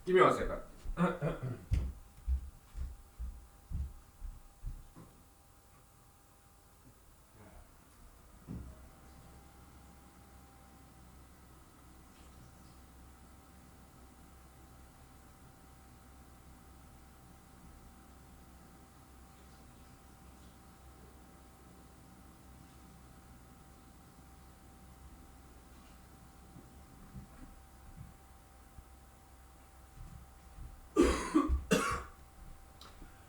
Give me 1 second.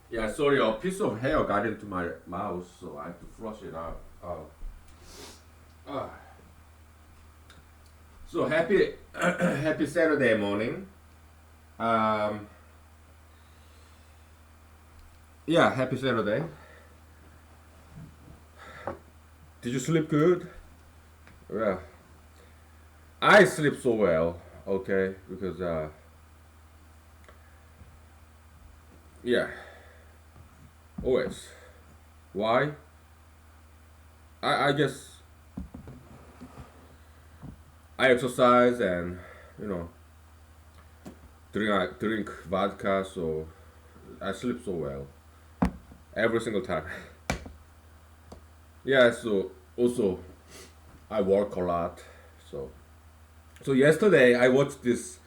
Yeah, sorry, a piece of hair got into my mouth, so I have to flush it out. Ah. So happy, happy Saturday morning. Um, yeah, happy Saturday. Did you sleep good? Yeah, I sleep so well. Okay, because yeah, always. Why? I guess I exercise and you know drink vodka, so I sleep so well every single time. Yeah, so also I work a lot, so yesterday I watched this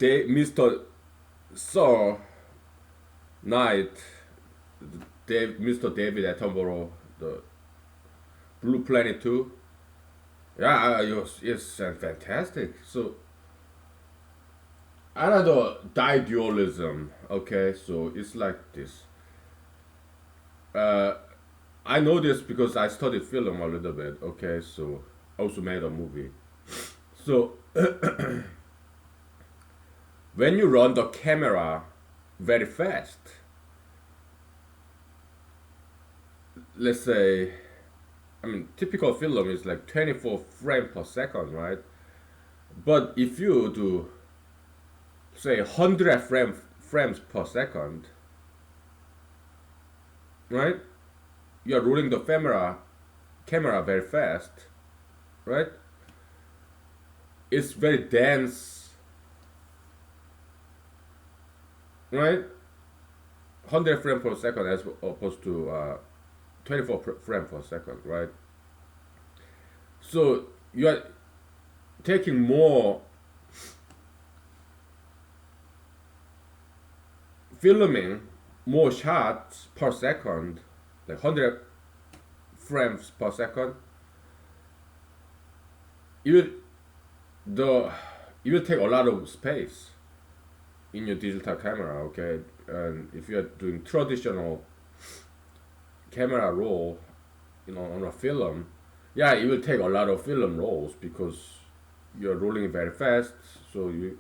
Mr. Sir Knight, Mr. David Attenborough, the Blue Planet 2. Yeah, it's fantastic. So another dualism. Okay, so it's like this. Uh, I know this because I studied film a little bit. Okay, so also made a movie. So when you run the camera very fast, let's say, I mean, typical film is like 24 frames per second, right? But if you do, say, 100 frames per second, right? You're rolling the camera very fast, right? It's very dense, right? 100 frames per second as opposed to 24 frames per second, right? So you are taking more filming, more shots per second, like 100 frames per second. You the you will take a lot of space in your digital camera, okay? And if you are doing traditional camera roll, on a film, yeah, it will take a lot of film rolls because you're rolling very fast, so you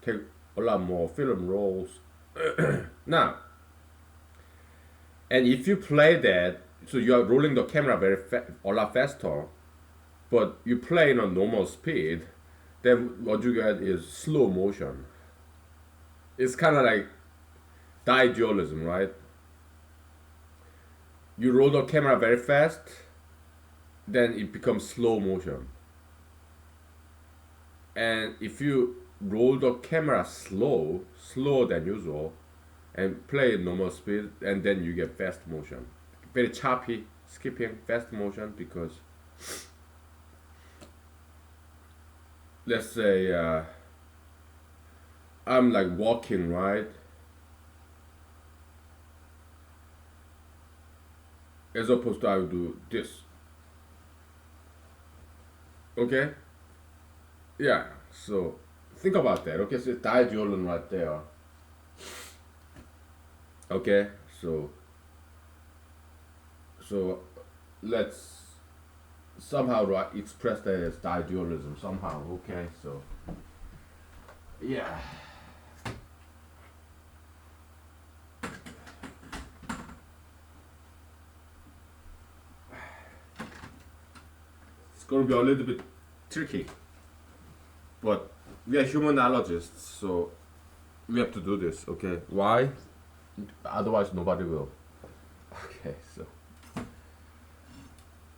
take a lot more film rolls. Now, and if you play that, so you are rolling the camera a lot faster, but you play in a normal speed, then what you get is slow motion. It's kind of like dualism, right? You roll the camera very fast, then it becomes slow motion. And if you roll the camera slower than usual, and play at normal speed, and then you get fast motion. Very choppy, skipping, fast motion because let's say I'm like walking, right? As opposed to I would do this. Okay? Yeah, so think about that. Okay, so diagonal right there. Okay, so let's somehow express that as dualism somehow. Okay, so yeah. It's gonna be a little bit tricky, but we are humanologists, so we have to do this. Okay, why? Otherwise, nobody will. Okay, so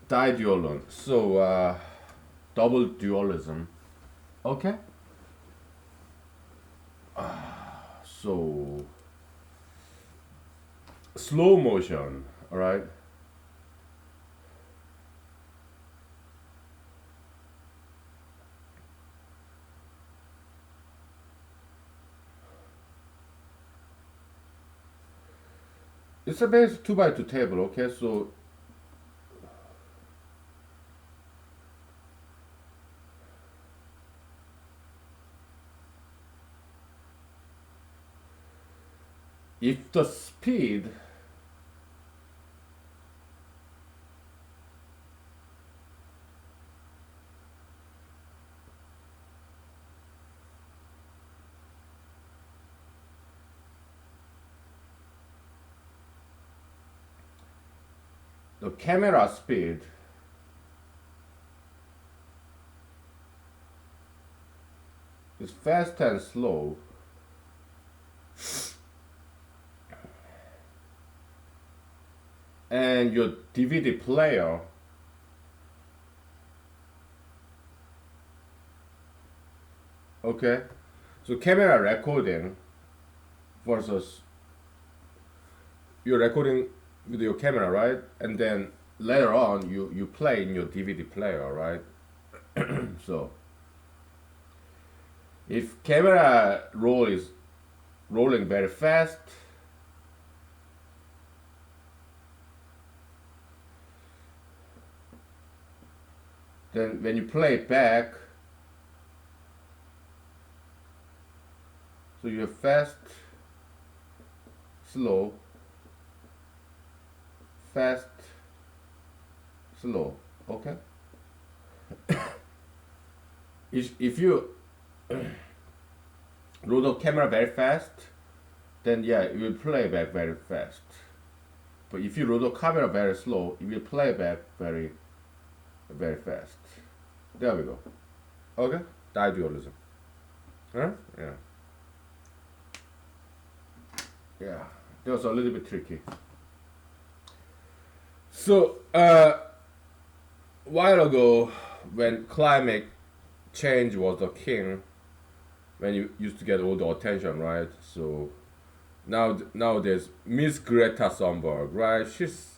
didualism. So double dualism. Okay. So slow motion, all right. It's a base 2 by 2 table, okay. So if the speed the camera speed is fast and slow, and your DVD player okay, so camera recording versus you're recording with your camera, right? And then later on you play in your DVD player, right? So if camera roll is rolling very fast, then when you play it back, so you're fast, slow, fast, slow, okay. If you load the camera very fast, then yeah, it will play back very fast. But if you load the camera very slow, it will play back very fast. There we go. Okay, die dualism. Huh? Yeah. Yeah, that was a little bit tricky. So, while ago, when climate change was the king, when you used to get all the attention, right? So now there's Miss Greta Thunberg, right? She's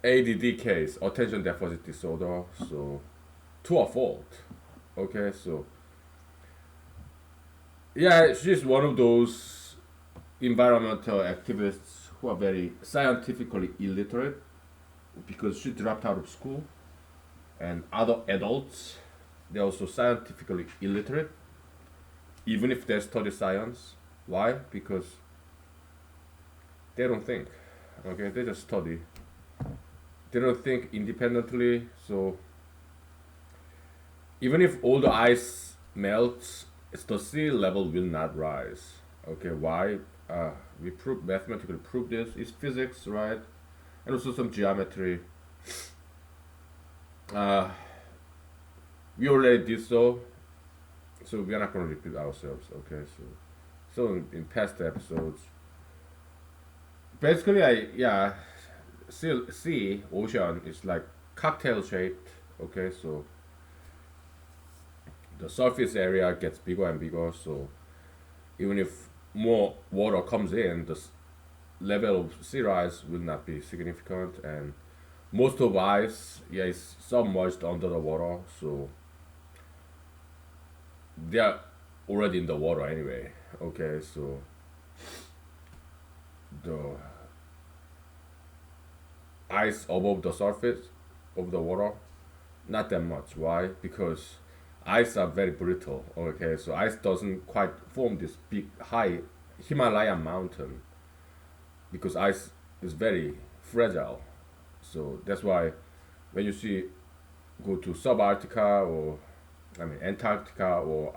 ADD case, attention deficit disorder. So to a fault. Okay, so yeah, she's one of those environmental activists who are very scientifically illiterate because she dropped out of school, and other adults, they're also scientifically illiterate even if they study science. Why? Because they don't think. Okay, they just study. They don't think independently. So even if all the ice melts, the sea level will not rise. Okay, why? We mathematically prove this. It's physics, right? And also some geometry. Uh, we already did so we are not going to repeat ourselves. Okay, so in past episodes, basically, sea ocean is like cocktail shaped. Okay, so the surface area gets bigger and bigger. So even if more water comes in, the level of sea rise will not be significant, and most of ice, yeah, is submerged under the water. So they are already in the water anyway. Okay, so the ice above the surface of the water, not that much. Why? Because ice are very brittle. Okay, so ice doesn't quite form this big high Himalayan mountain because ice is very fragile. So that's why when you see go to subarctica or Antarctica or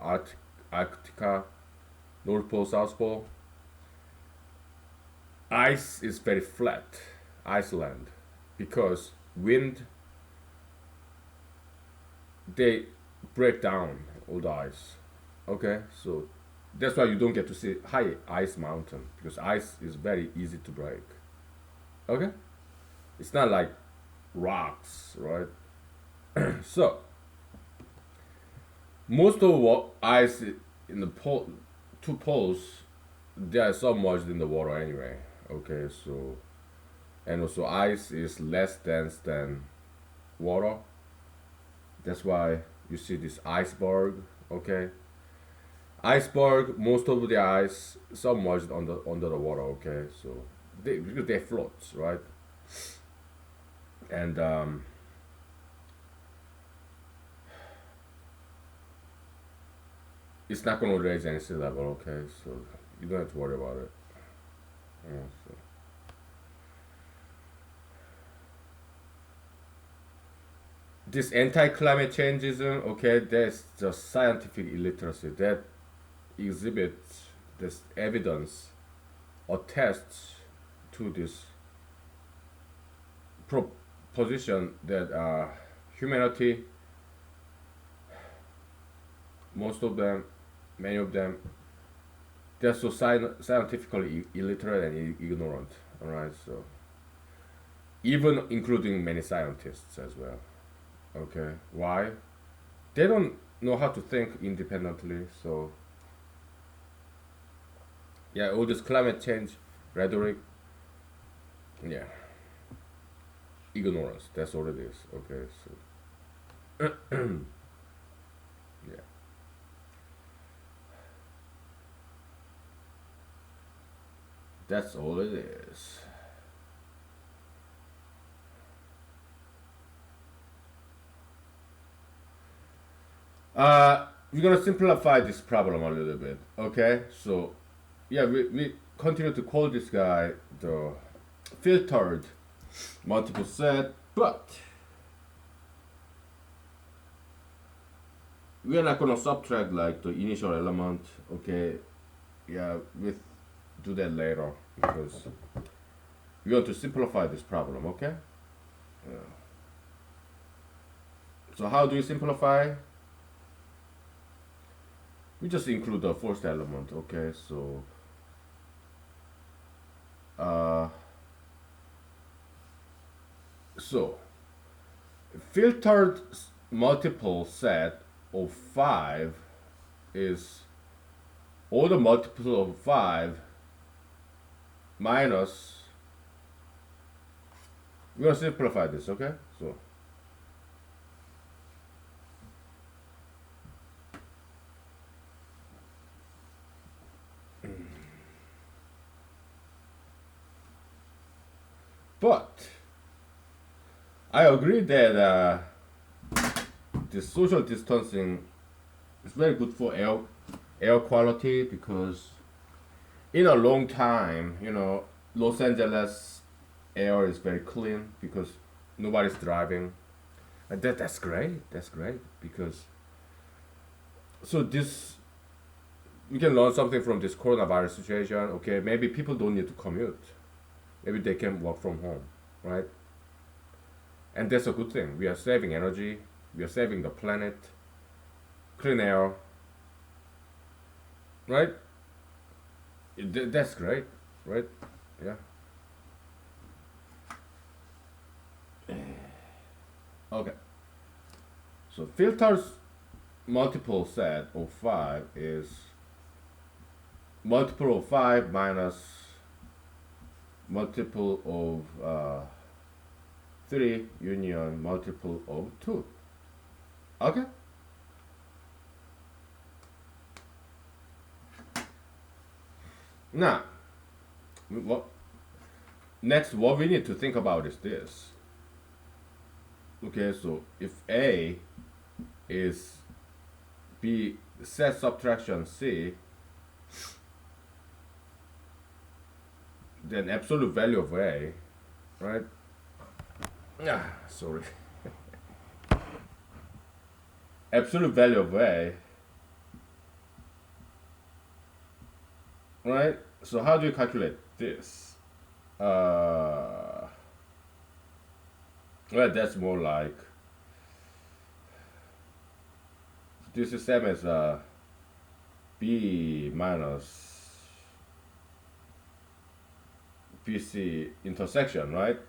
Arctica, North Pole, South Pole, ice is very flat, Iceland, because wind, they break down all the ice. Okay, so that's why you don't get to see high ice mountain because ice is very easy to break. Okay, it's not like rocks, right? So most of what ice in the two poles they are submerged in the water anyway. Okay, so and also ice is less dense than water. That's why you see this iceberg. Okay, iceberg. Most of the ice submerged under the water. Okay, so because they float, right? And it's not going to raise any sea level. Okay, so you don't have to worry about it. Yeah, so. This anti-climate changeism, okay, that's just scientific illiteracy that exhibits this evidence attests to this proposition that humanity, most of them, many of them, they're so scientifically illiterate and ignorant. All right, so even including many scientists as well. Okay, why? They don't know how to think independently. So yeah, all this climate change rhetoric, yeah, ignorance. That's all it is. Okay, so yeah. That's all it is. We're gonna simplify this problem a little bit. Okay, so yeah, we continue to call this guy the filtered multiple set, but we are not gonna subtract like the initial element. Okay, yeah, we do that later because we want to simplify this problem. Okay, yeah. So how do you simplify? We just include the first element. Okay, so uh, so filtered multiple set of 5 is all the multiple of 5 minus. We're gonna simplify this. Okay, so but I agree that this social distancing is very good for air quality because in a long time, Los Angeles air is very clean because nobody's driving, and that's great. That's great because so this we can learn something from this coronavirus situation. Okay, maybe people don't need to commute. Maybe they can work from home, right? And that's a good thing. We are saving energy. We are saving the planet, clean air, right? That's great, right? Yeah. Okay. So filters multiple set of 5 is multiple of 5 minus multiple of 3 union multiple of 2. Okay? Now, what next what we need to think about is this. Okay, so if A is B set subtraction C, then absolute value of A, right? Sorry. Absolute value of A, right? So how do you calculate this? Well, that's more like this is same as B minus BC intersection, right?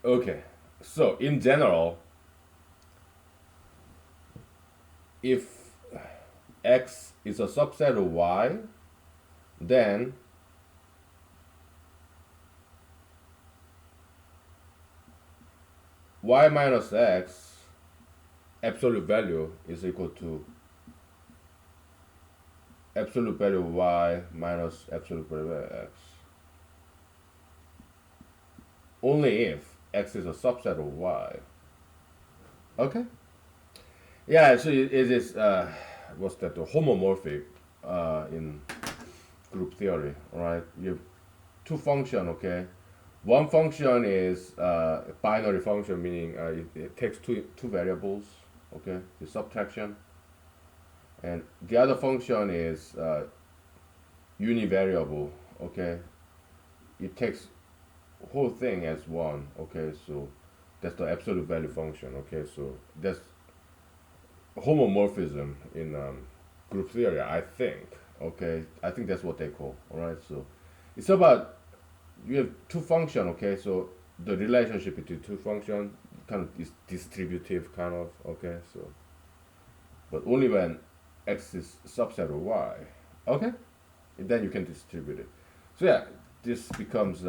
Okay, so in general, if X is a subset of Y, then Y minus X absolute value is equal to absolute value of Y minus absolute value of X. Only if X is a subset of Y. Okay? Yeah, so it is, what's that, homomorphic in group theory, right? You have two function, okay? One function is binary function, meaning it takes two variables, okay? The subtraction. And the other function is univariable, okay? It takes whole thing as one, okay? So that's the absolute value function, okay? So that's homomorphism in group theory, I think, okay? I think that's what they call, all right? So it's about you have two function, okay? So the relationship between two function kind of is distributive, kind of, okay? So, but only when X is subset of Y, okay? And then you can distribute it. So yeah, this becomes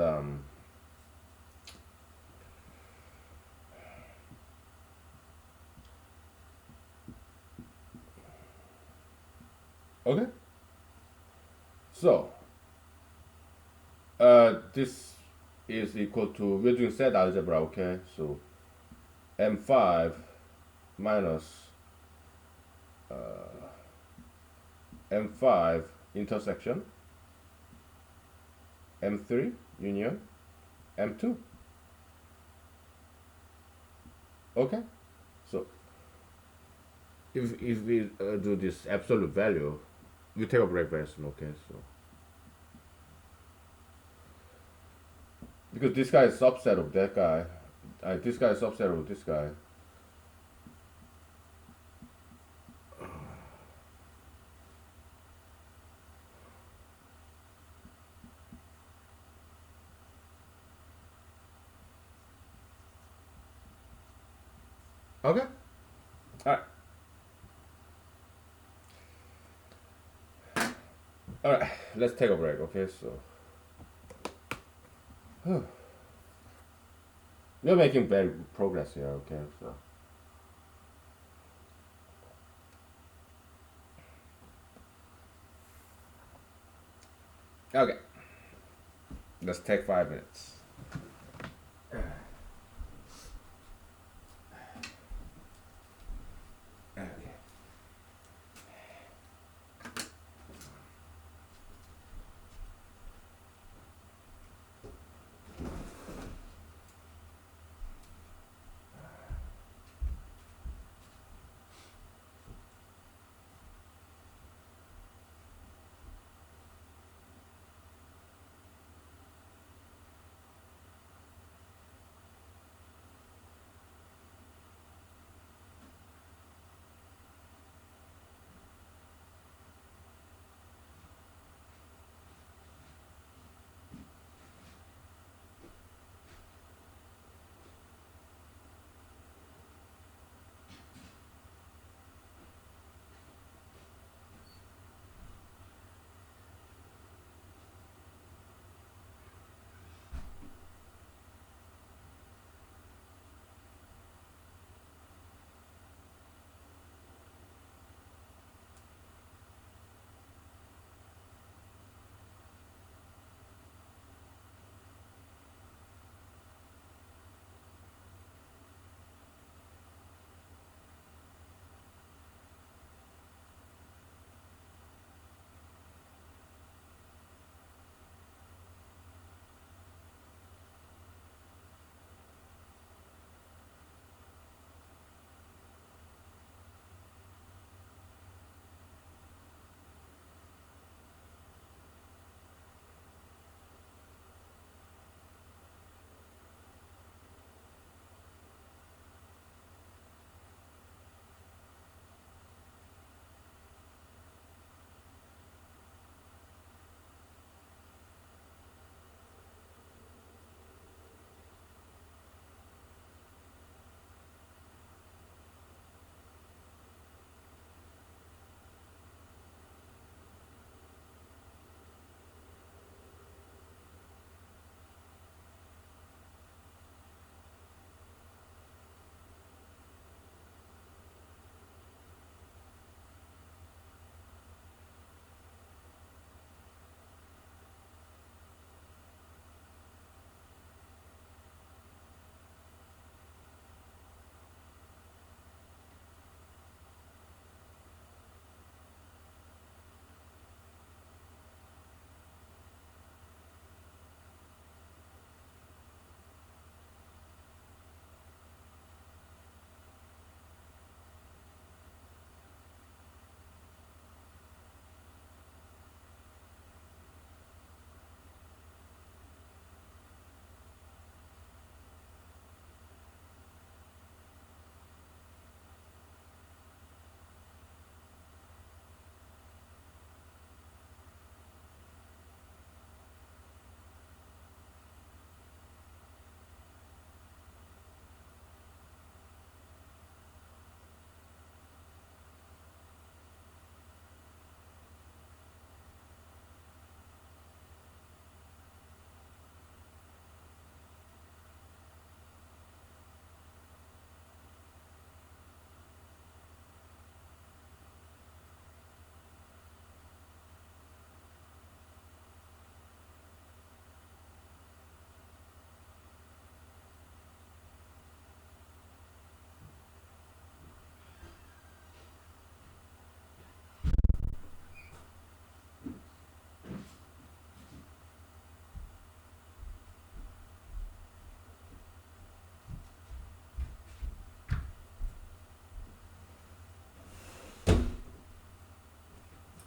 okay. So this is equal to, we're doing set algebra, okay? So M5 minus M5 intersection M3 union M2. Okay, so if we do this absolute value, we take a break very soon. Okay, so because this guy is subset of that guy, this guy is subset of this guy. Okay, all right, all right. Let's take a break. Okay, so we're making very good progress here. Okay, so okay, let's take 5 minutes. Okay.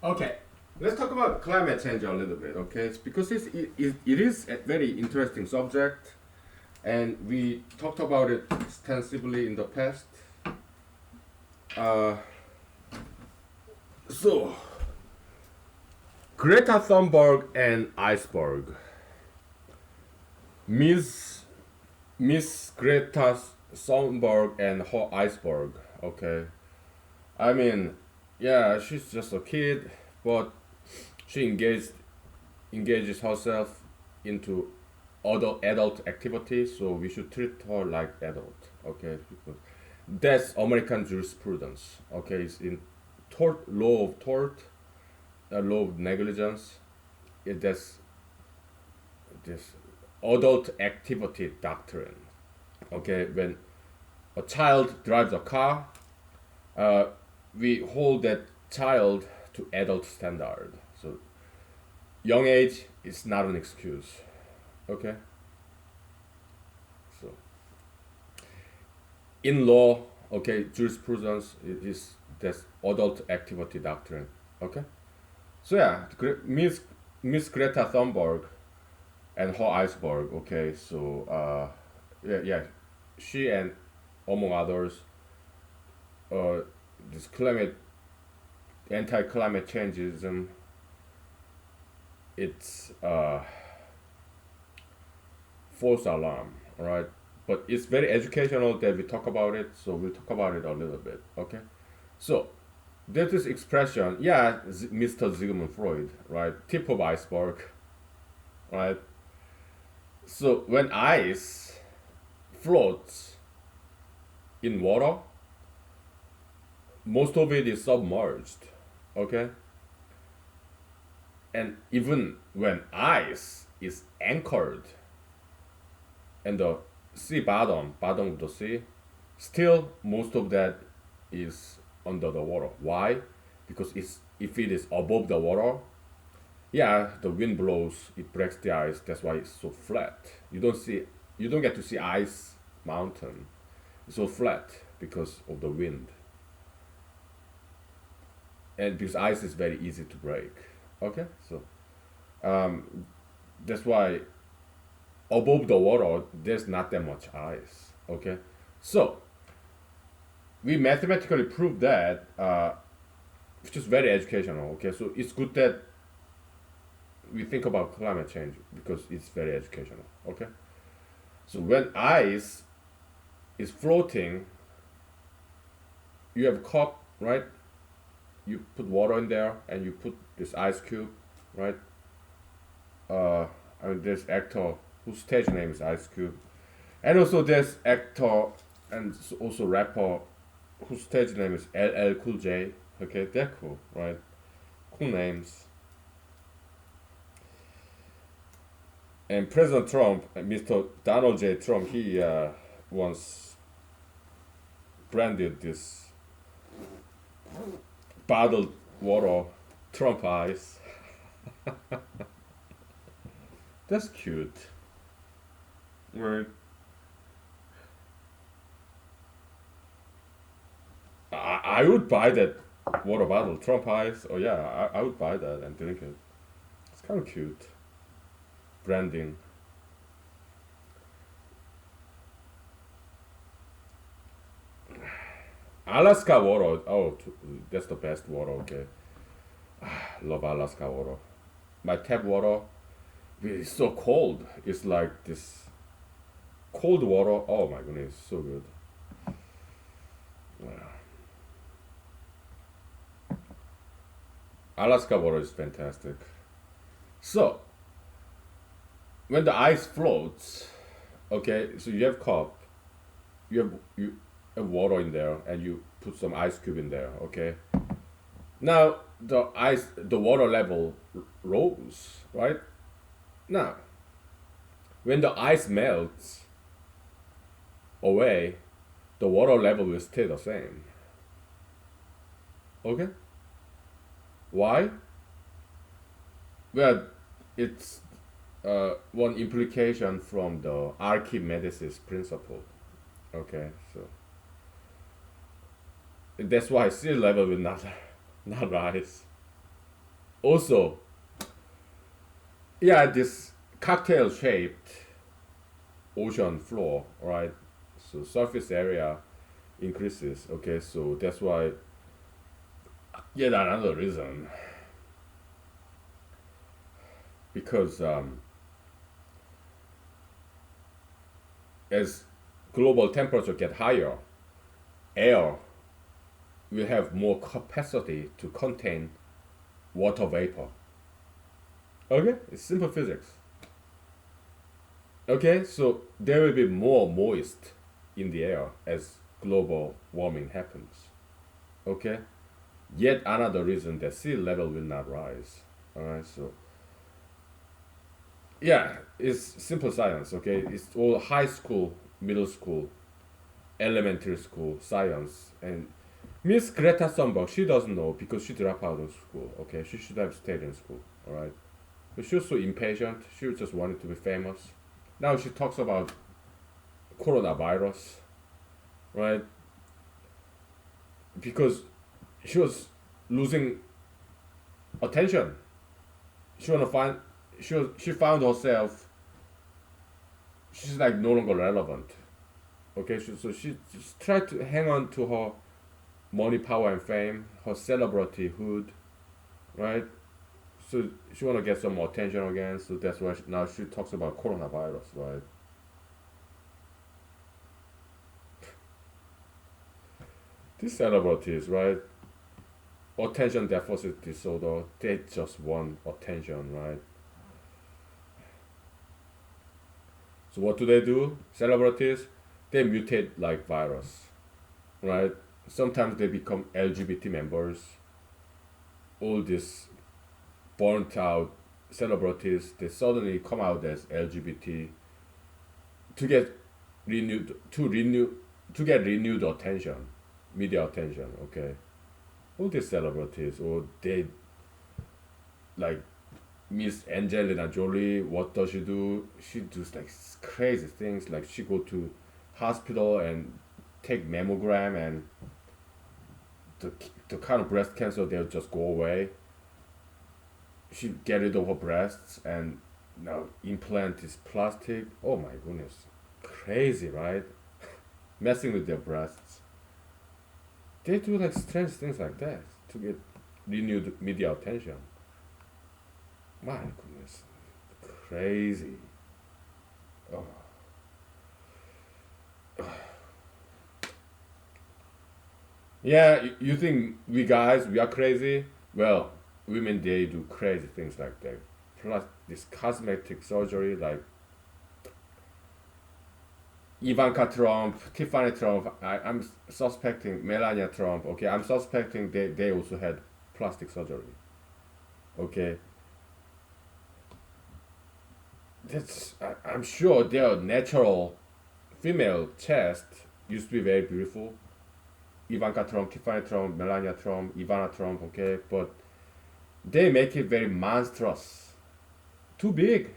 Okay, let's talk about climate change a little bit. Okay, it's because it is a very interesting subject, and we talked about it extensively in the past. Uh, so Greta Thunberg and iceberg. Miss Miss Greta Thunberg and her iceberg. Okay, I mean, yeah, she's just a kid, but she engages herself into other adult activities, so we should treat her like adult. Okay, because that's American jurisprudence. Okay, it's in tort, law of negligence. That's this adult activity doctrine. Okay, when a child drives a car, uh, we hold that child to adult standard. So young age is not an excuse. Okay, so in law, okay, jurisprudence is this adult activity doctrine. Okay, so yeah, Miss Greta Thunberg and her iceberg. Okay, so yeah, she and among others, uh, this climate anti-climate changeism. It's false alarm. All right, but it's very educational that we talk about it. So we'll talk about it a little bit. Okay, so there's this expression. Yeah, Mr. Sigmund Freud. Right, tip of iceberg. Right. So when ice floats in water, most of it is submerged. Okay, and even when ice is anchored in the sea bottom of the sea, still most of that is under the water. Why? Because if it is above the water, yeah, the wind blows, it breaks the ice. That's why it's so flat. You don't get to see ice mountain. It's so flat because of the wind, and because ice is very easy to break. Okay, so um, that's why above the water there's not that much ice. Okay, so we mathematically prove that, which is very educational. Okay, so it's good that we think about climate change because it's very educational. Okay, so when ice is floating, you have a cup, right? You put water in there and you put this ice cube, right? uh I mean, there's actor whose stage name is Ice Cube, and also there's actor and also rapper whose stage name is LL Cool J. Okay, they're cool, right? Cool names. And President Trump, Mr. Donald J. Trump, he once branded this bottled water Trump Ice. That's cute, right? I would buy that water bottle, Trump Ice. Oh yeah, I would buy that and drink it. It's kind of cute. Branding. Alaska water. Oh, that's the best water. Okay, love Alaska water. My tap water is so cold. It's like this cold water. Oh my goodness, so good. Yeah. Alaska water is fantastic. So when the ice floats, okay, so you have cup, you have water in there, and you put some ice cube in there. Okay, now the water level rose, right? Now when the ice melts away, the water level will stay the same. Okay, why? Well, it's one implication from the Archimedes principle. Okay, so that's why sea level will not not rise. Also, yeah, this cocktail shaped ocean floor, right? So surface area increases. Okay, so that's why yet another reason, because as global temperature get higher, air will have more capacity to contain water vapor. Okay, it's simple physics. Okay, so there will be more moist in the air as global warming happens. Okay, yet another reason that sea level will not rise. All right, so yeah, it's simple science. Okay, it's all high school, middle school, elementary school science. And Miss Greta Thunberg, she doesn't know because she dropped out of school. Okay, she should have stayed in school. All right, but she was so impatient. She just wanted to be famous. Now she talks about coronavirus, right? Because she was losing attention. She wanna find she found herself, she's like no longer relevant. Okay, so she just tried to hang on to her money, power, and fame, her celebrityhood, right? So she wanna get some attention again. So that's why now she talks about coronavirus, right? These celebrities, right? Attention deficit disorder. They just want attention, right? So what do? Celebrities, they mutate like virus, right? Sometimes they become LGBT members. All these burnt out celebrities, they suddenly come out as LGBT to get renewed to renew to get renewed attention, media attention. Okay, all these celebrities, or they like Miss Angelina Jolie. What does she do? She does like crazy things. Like she go to hospital and take mammogram, and the kind of breast cancer they'll just go away. She get rid of her breasts and now implant is plastic. Oh my goodness, crazy, right? Messing with their breasts. They do like strange things like that to get renewed media attention. My goodness, crazy. Oh. Yeah, you think we guys we are crazy? Well, women they do crazy things like that. Plus this cosmetic surgery, like Ivanka Trump, Tiffany Trump. I'm suspecting Melania Trump. Okay, I'm suspecting they also had plastic surgery. Okay, I'm sure their natural female chest used to be very beautiful. Ivanka Trump, Tiffany Trump, Melania Trump, Ivana Trump. Okay, but they make it very monstrous, too big,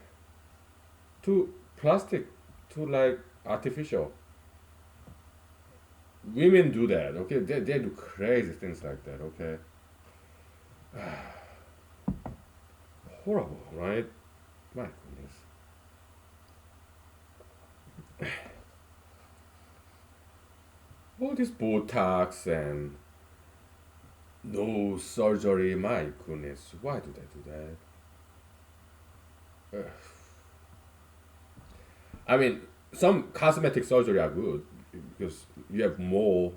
too plastic, too like artificial. Women do that. Okay, they do crazy things like that. Okay, horrible, right? My goodness. All this Botox and no surgery. My goodness, why do they do that? I mean, some cosmetic surgery are good because you have more.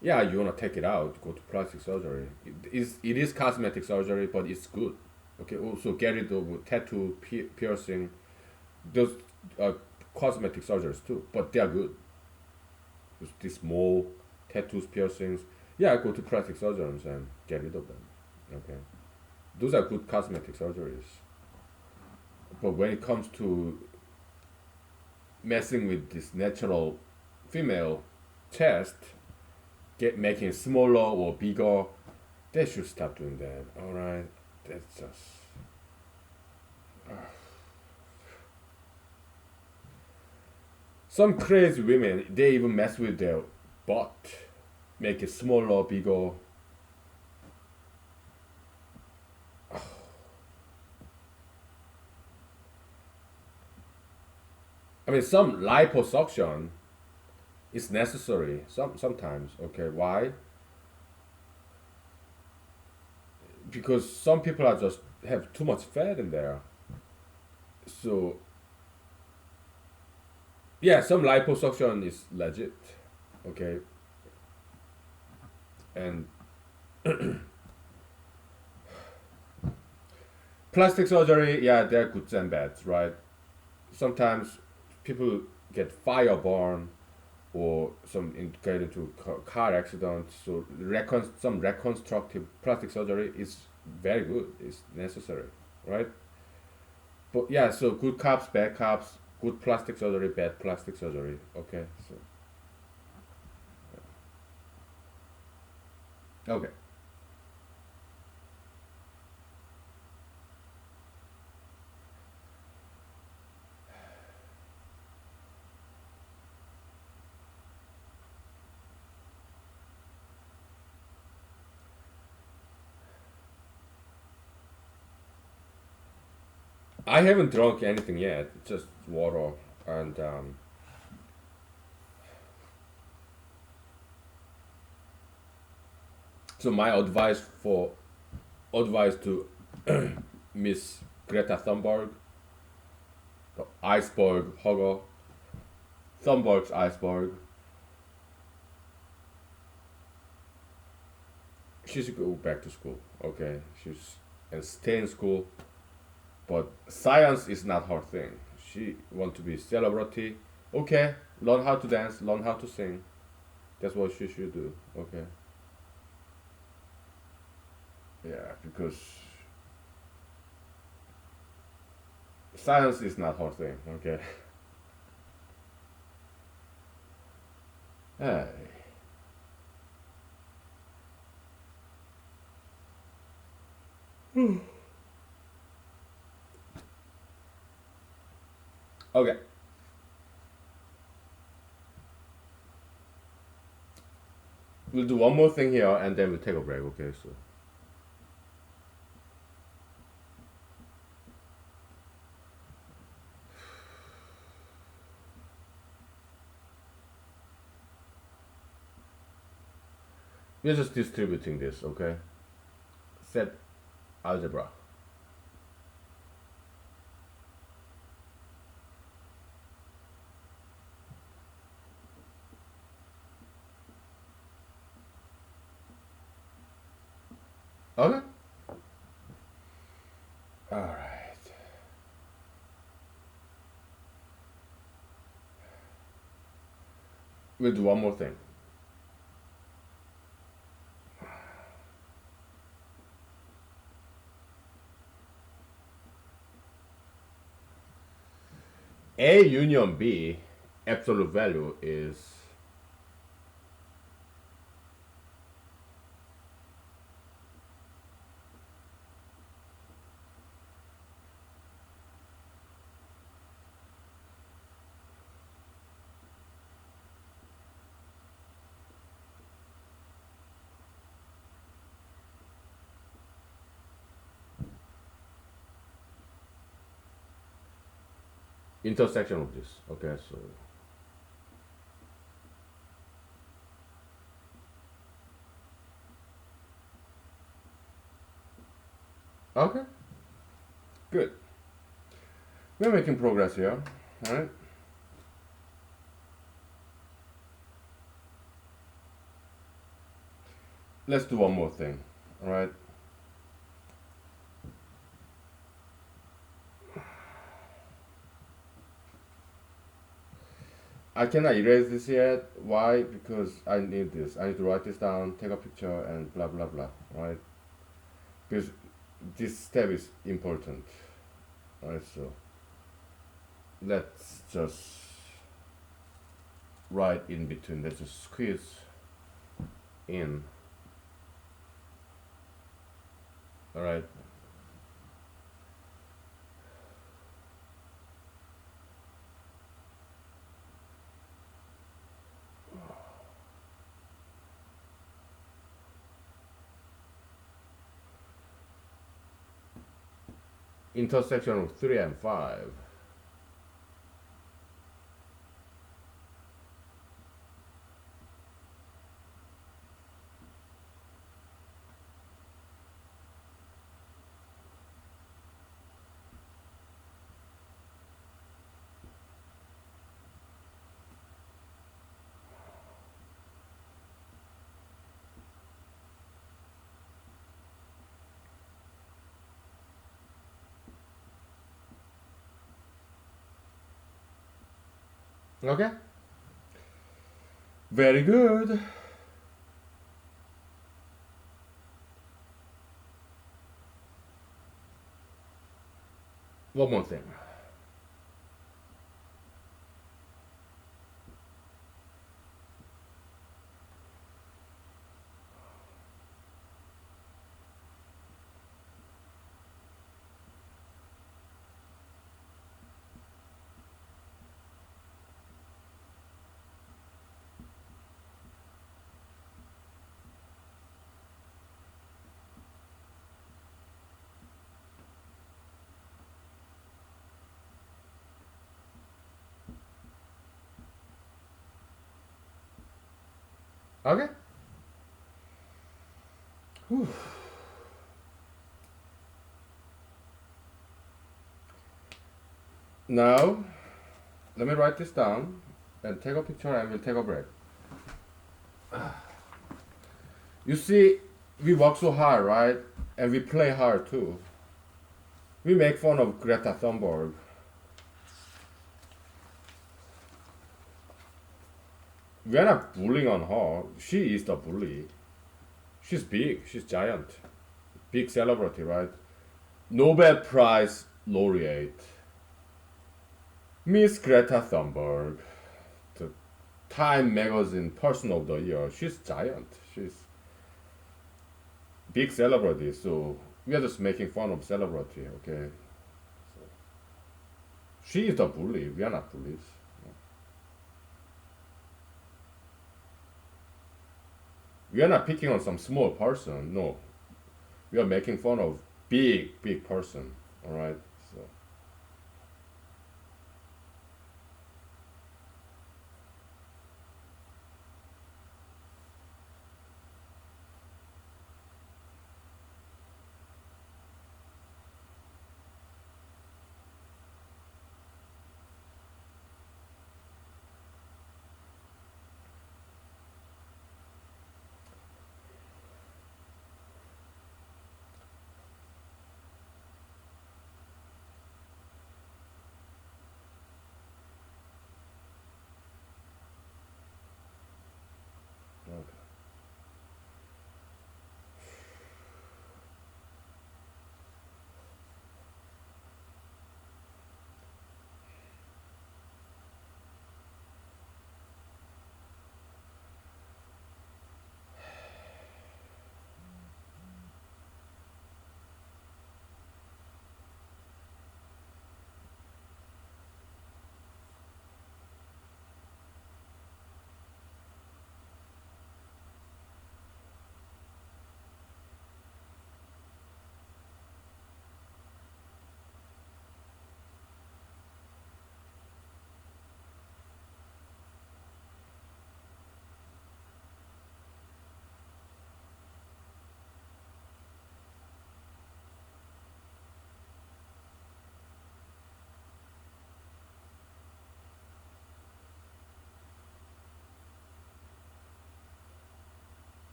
Yeah, you wanna take it out, go to plastic surgery. It is cosmetic surgery, but it's good. Okay, also get rid of tattoo, piercing, those are cosmetic surgeries too, but they are good. These small tattoos, piercings. Yeah, go to plastic surgeons and get rid of them. Okay, those are good cosmetic surgeries. But when it comes to messing with this natural female chest, get making it smaller or bigger, they should stop doing that. All right, that's just. Some crazy women, they even mess with their butt, make it smaller, bigger. I mean, some liposuction is necessary. Sometimes. Okay, why? Because some people are just have too much fat in there. So yeah, some liposuction is legit. Okay, and plastic surgery, yeah, there are goods and bads, right? Sometimes people get fire burn or get into car accidents. So some reconstructive plastic surgery is very good. It's necessary, right? But yeah, so good cops, bad cops, good plastic surgery, bad plastic surgery. Okay, so okay. I haven't drunk anything yet. Just water and so my advice to Miss Greta Thunberg, the iceberg hugger, Thunberg's iceberg. She should go back to school. Okay, she's and stay in school. But science is not her thing. She want to be celebrity. Okay, learn how to dance, learn how to sing. That's what she should do. Okay. Yeah, because science is not her thing. Okay. Hey. Okay. We'll do one more thing here and then we'll take a break. Okay. So we're just distributing this. Okay. Set algebra. Okay. All right. We'll do one more thing. A union B absolute value is intersection of this. Okay, so okay, good. We're making progress here. All right. Let's do one more thing. All right. I cannot erase this yet. Why? Because I need this. I need to write this down, take a picture, and blah blah blah. Right? Because this step is important. All right. So let's just write in between. Let's just squeeze in. All right. Intersection of 3 and 5. Okay. Very good. One more thing. Okay. Whew. Now, let me write this down and take a picture and we'll take a break. You see, we work so hard, right? And we play hard too. We make fun of Greta Thunberg. We are not bullying on her. She is the bully. She's big. She's giant. Big celebrity, right? Nobel Prize laureate. Miss Greta Thunberg. The Time Magazine Person of the Year. She's giant. She's big celebrity. So we are just making fun of celebrity, okay? So she is the bully. We are not bullies. We are not picking on some small person. No, we are making fun of big person. All right. So okay.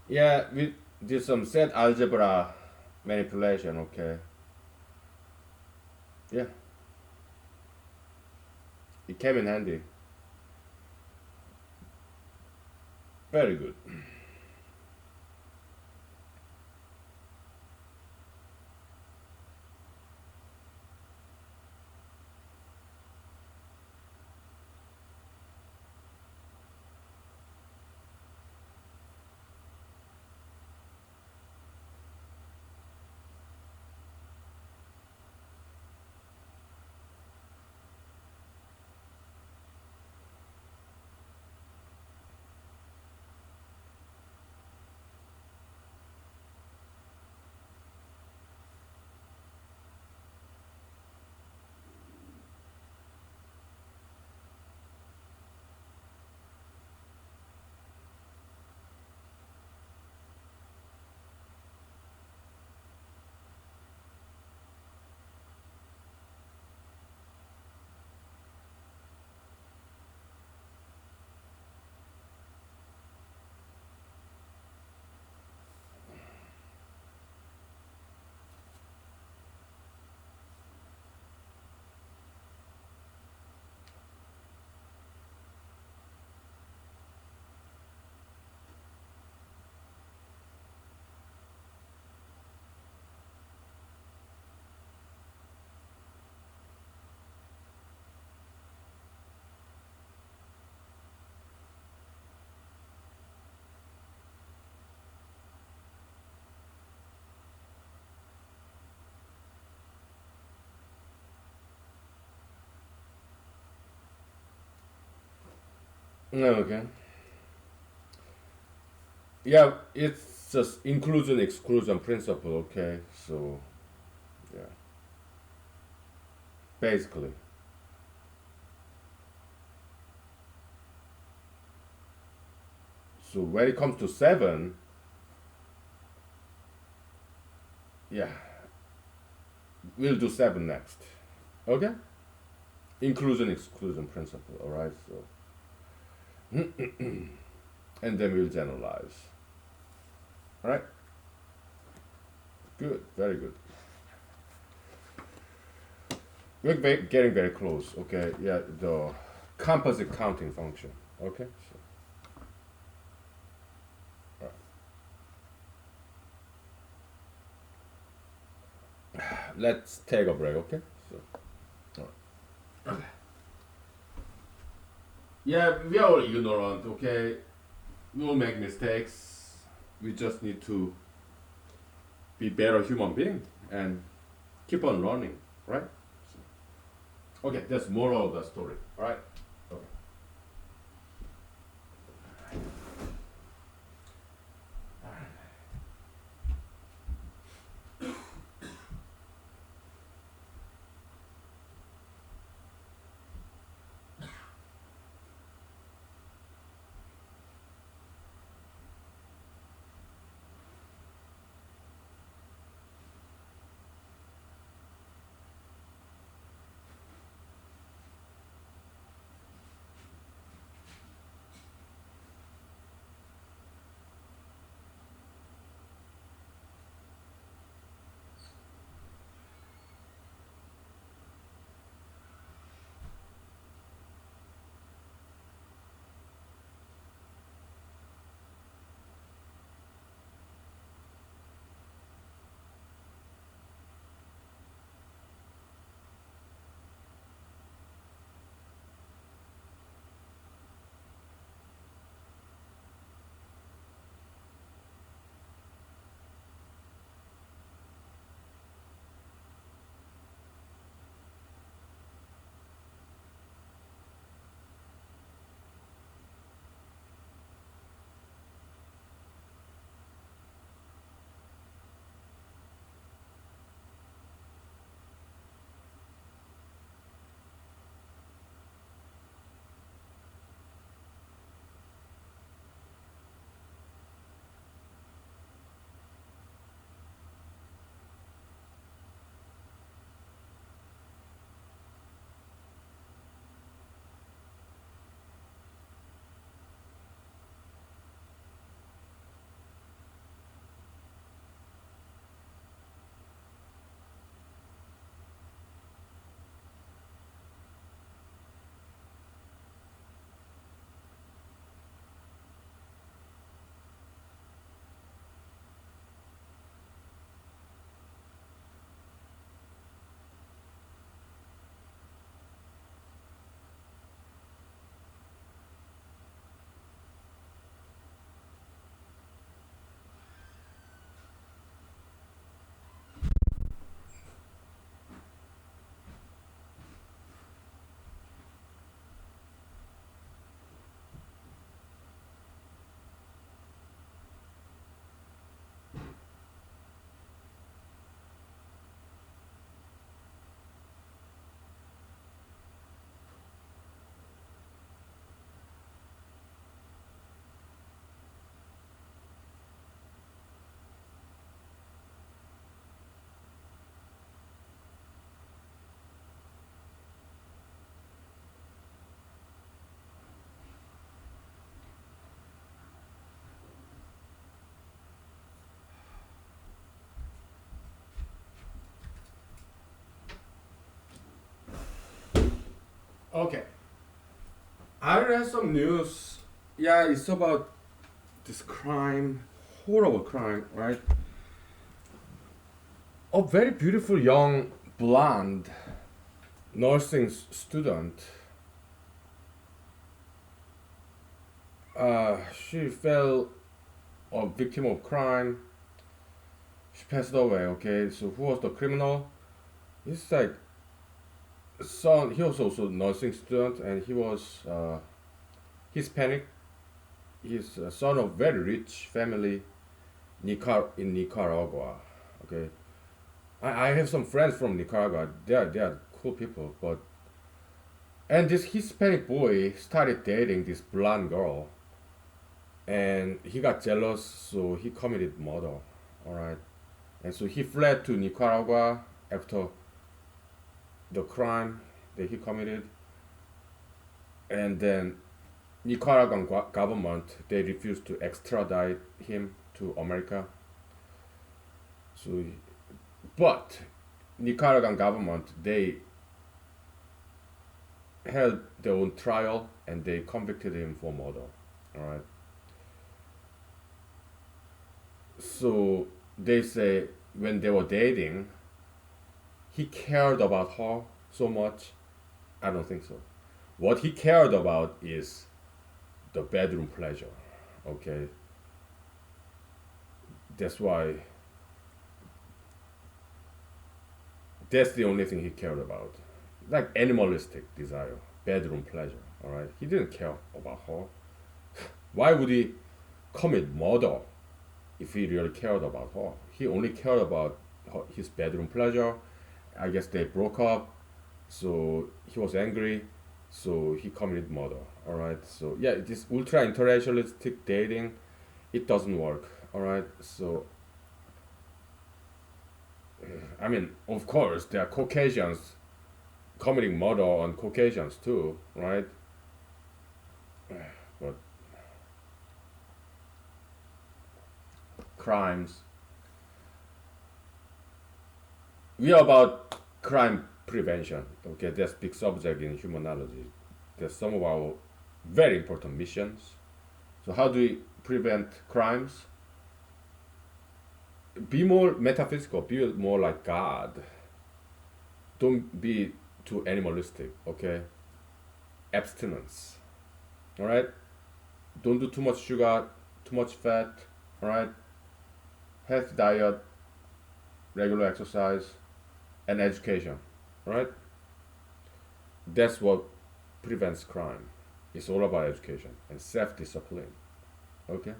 Yeah, we did some set algebra manipulation. Okay. Yeah, it came in handy. Very good. Okay. Yeah, it's just inclusion exclusion principle. Okay, so yeah, basically. So when it comes to seven, yeah, we'll do seven next. Okay, inclusion exclusion principle. All right. So and then we'll generalize. All right. Good. Very good. We're getting very close. Okay. Yeah. The composite counting function. Okay. So, all right. Let's take a break. Okay. So. All right. Yeah, we are all ignorant. Okay. We will make mistakes. We just need to be better human being and keep on learning. Right. So, okay. That's moral of the story. All right. Okay. Okay. I read some news. Yeah, it's about this crime, horrible crime, right? A very beautiful young blonde nursing student. She fell a victim of crime. She passed away. Okay, so who was the criminal? It's like son. He was also a nursing student, and he Hispanic. He's a son of very rich family in Nicaragua. Okay, I have some friends from Nicaragua. They are cool people, but and this Hispanic boy started dating this blonde girl, and he got jealous, so he committed murder. All right, and so he fled to Nicaragua after the crime that he committed, and then Nicaraguan government they refused to extradite him to America. So, but Nicaraguan government they held their own trial and they convicted him for murder. All right. So they say when they were dating, he cared about her so much. I don't think so. What he cared about is the bedroom pleasure. Okay. That's why. That's the only thing he cared about. Like animalistic desire, bedroom pleasure. All right. He didn't care about her. Why would he commit murder if he really cared about her? He only cared about his bedroom pleasure. I guess they broke up, so he was angry, so he committed murder. All right. So yeah, this ultra interracialistic dating, it doesn't work. All right. So I mean, of course, there are Caucasians committing murder on Caucasians too, right? But crimes. We are about crime prevention. Okay, that's big subject in humanology. That's some of our very important missions. So how do we prevent crimes? Be more metaphysical. Be more like God. Don't be too animalistic. Okay. Abstinence. All right. Don't do too much sugar, too much fat. All right. Healthy diet, regular exercise, and education. All right. That's what prevents crime. It's all about education and self-discipline. Okay.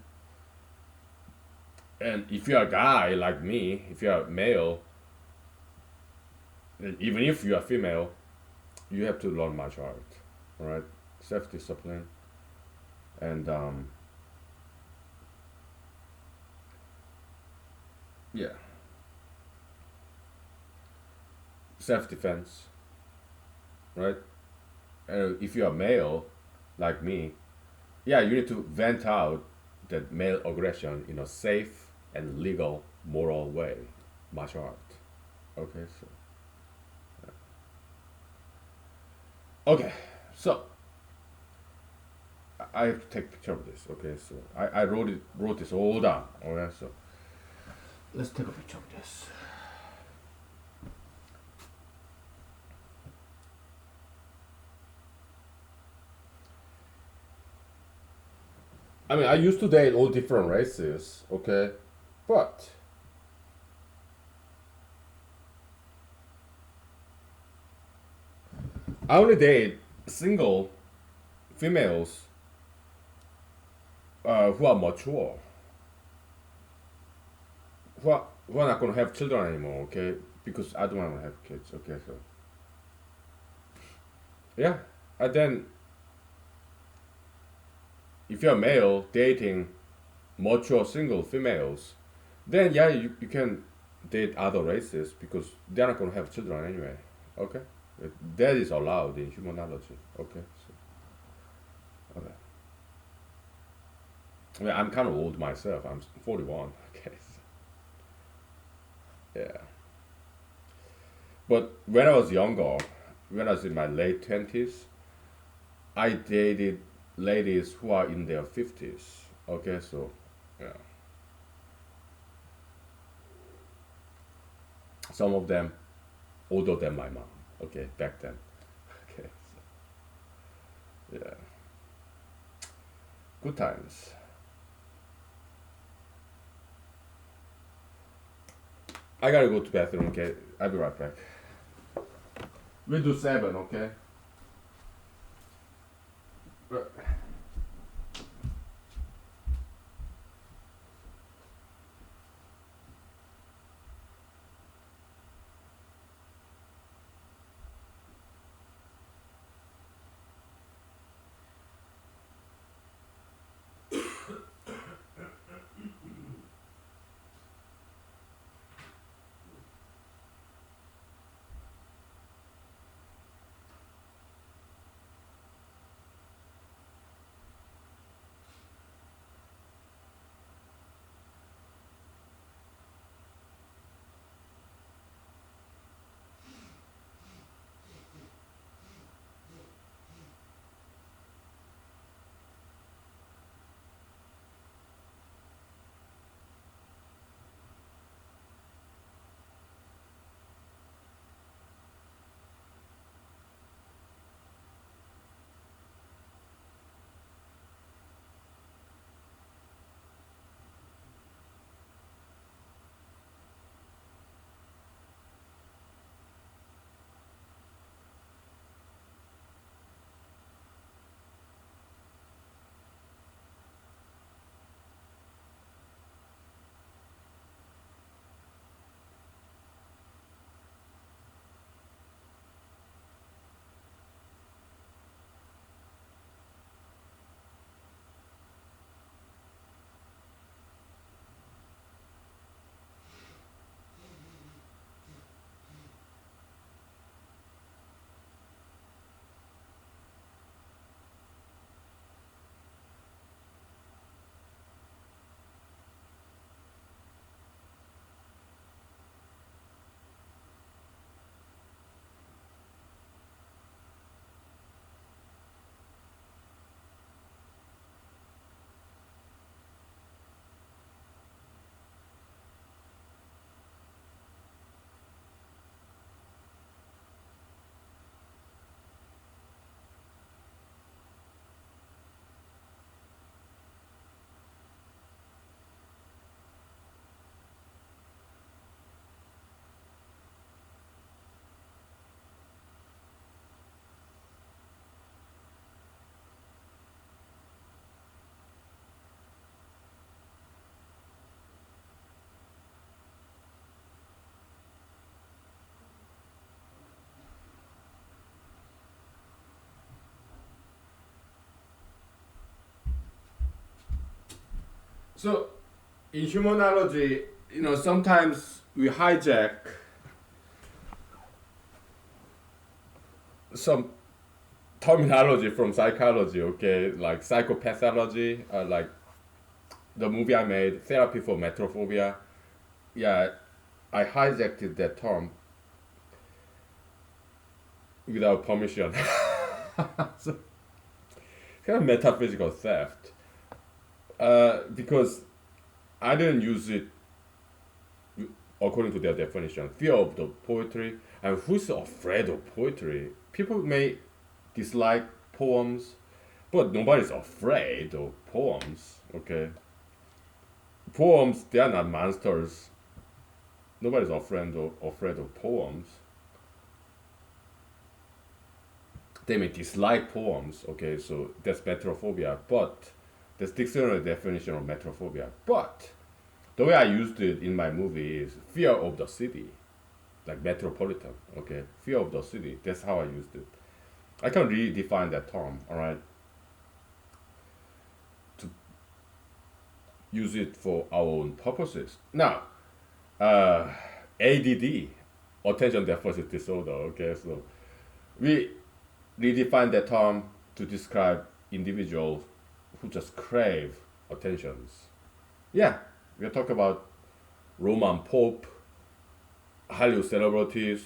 And if you're a guy like me, if you're a male, even if you are female, you have to learn martial art. All right. Self-discipline and yeah, self-defense. Right. And if you're a male like me, yeah, you need to vent out that male aggression in a safe and legal, moral way. Martial art. Okay, so okay, so I have to take a picture of this. Okay, so I wrote this all down. Okay, so let's take a picture of this. I mean, I used to date all different races. Okay, but I only date single females who are mature, who are not gonna have children anymore. Okay, because I don't want to have kids. Okay, so yeah, and then if you're a male dating mature single females, then yeah, you can date other races because they're not gonna have children anyway. Okay, that is allowed in humanology. Okay, so okay. I mean, I'm kind of old myself. I'm 41. Okay, so, yeah. But when I was younger, when I was in my late 20s, I dated ladies who are in their 50s. Okay, so yeah, some of them older than my mom. Okay, back then. Okay, so, yeah, good times. I gotta go to bathroom. Okay, I'll be right back. We'll do 7. Okay. So in humanology, sometimes we hijack some terminology from psychology, okay? Like psychopathology, like the movie I made, Therapy for Metrophobia. Yeah, I hijacked that term without permission. So, kind of metaphysical theft. Because I didn't use it according to their definition. Fear of the poetry. And who's afraid of poetry? People may dislike poems, but nobody's afraid of poems. Okay, poems, they are not monsters. Nobody's afraid of poems. They may dislike poems. Okay, so that's metrophobia. But that's dictionary definition of metrophobia. But the way I used it in my movie is fear of the city, like metropolitan. Okay, fear of the city. That's how I used it. I can redefine that term. All right, to use it for our own purposes. Now, uh, ADD, attention deficit disorder. Okay, so we redefine that term to describe individuals who just crave attentions. Yeah, we're talking about Roman Pope, Hollywood celebrities.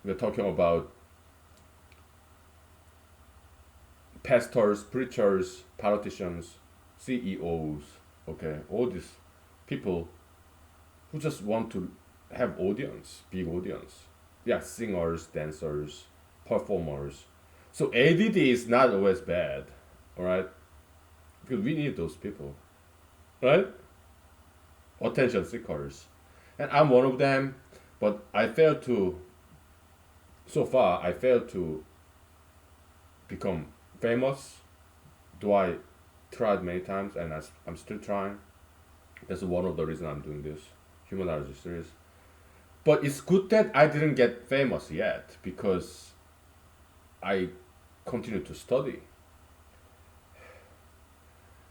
We're talking about pastors, preachers, politicians, CEOs. Okay, all these people who just want to have audience, big audience. Yeah, singers, dancers, performers. So ADD is not always bad, all right? Because we need those people, right? Attention seekers, and I'm one of them. But so far, I failed to become famous. Do I tried many times, and I'm still trying. That's one of the reasons I'm doing this humanology series. But it's good that I didn't get famous yet because I continue to study.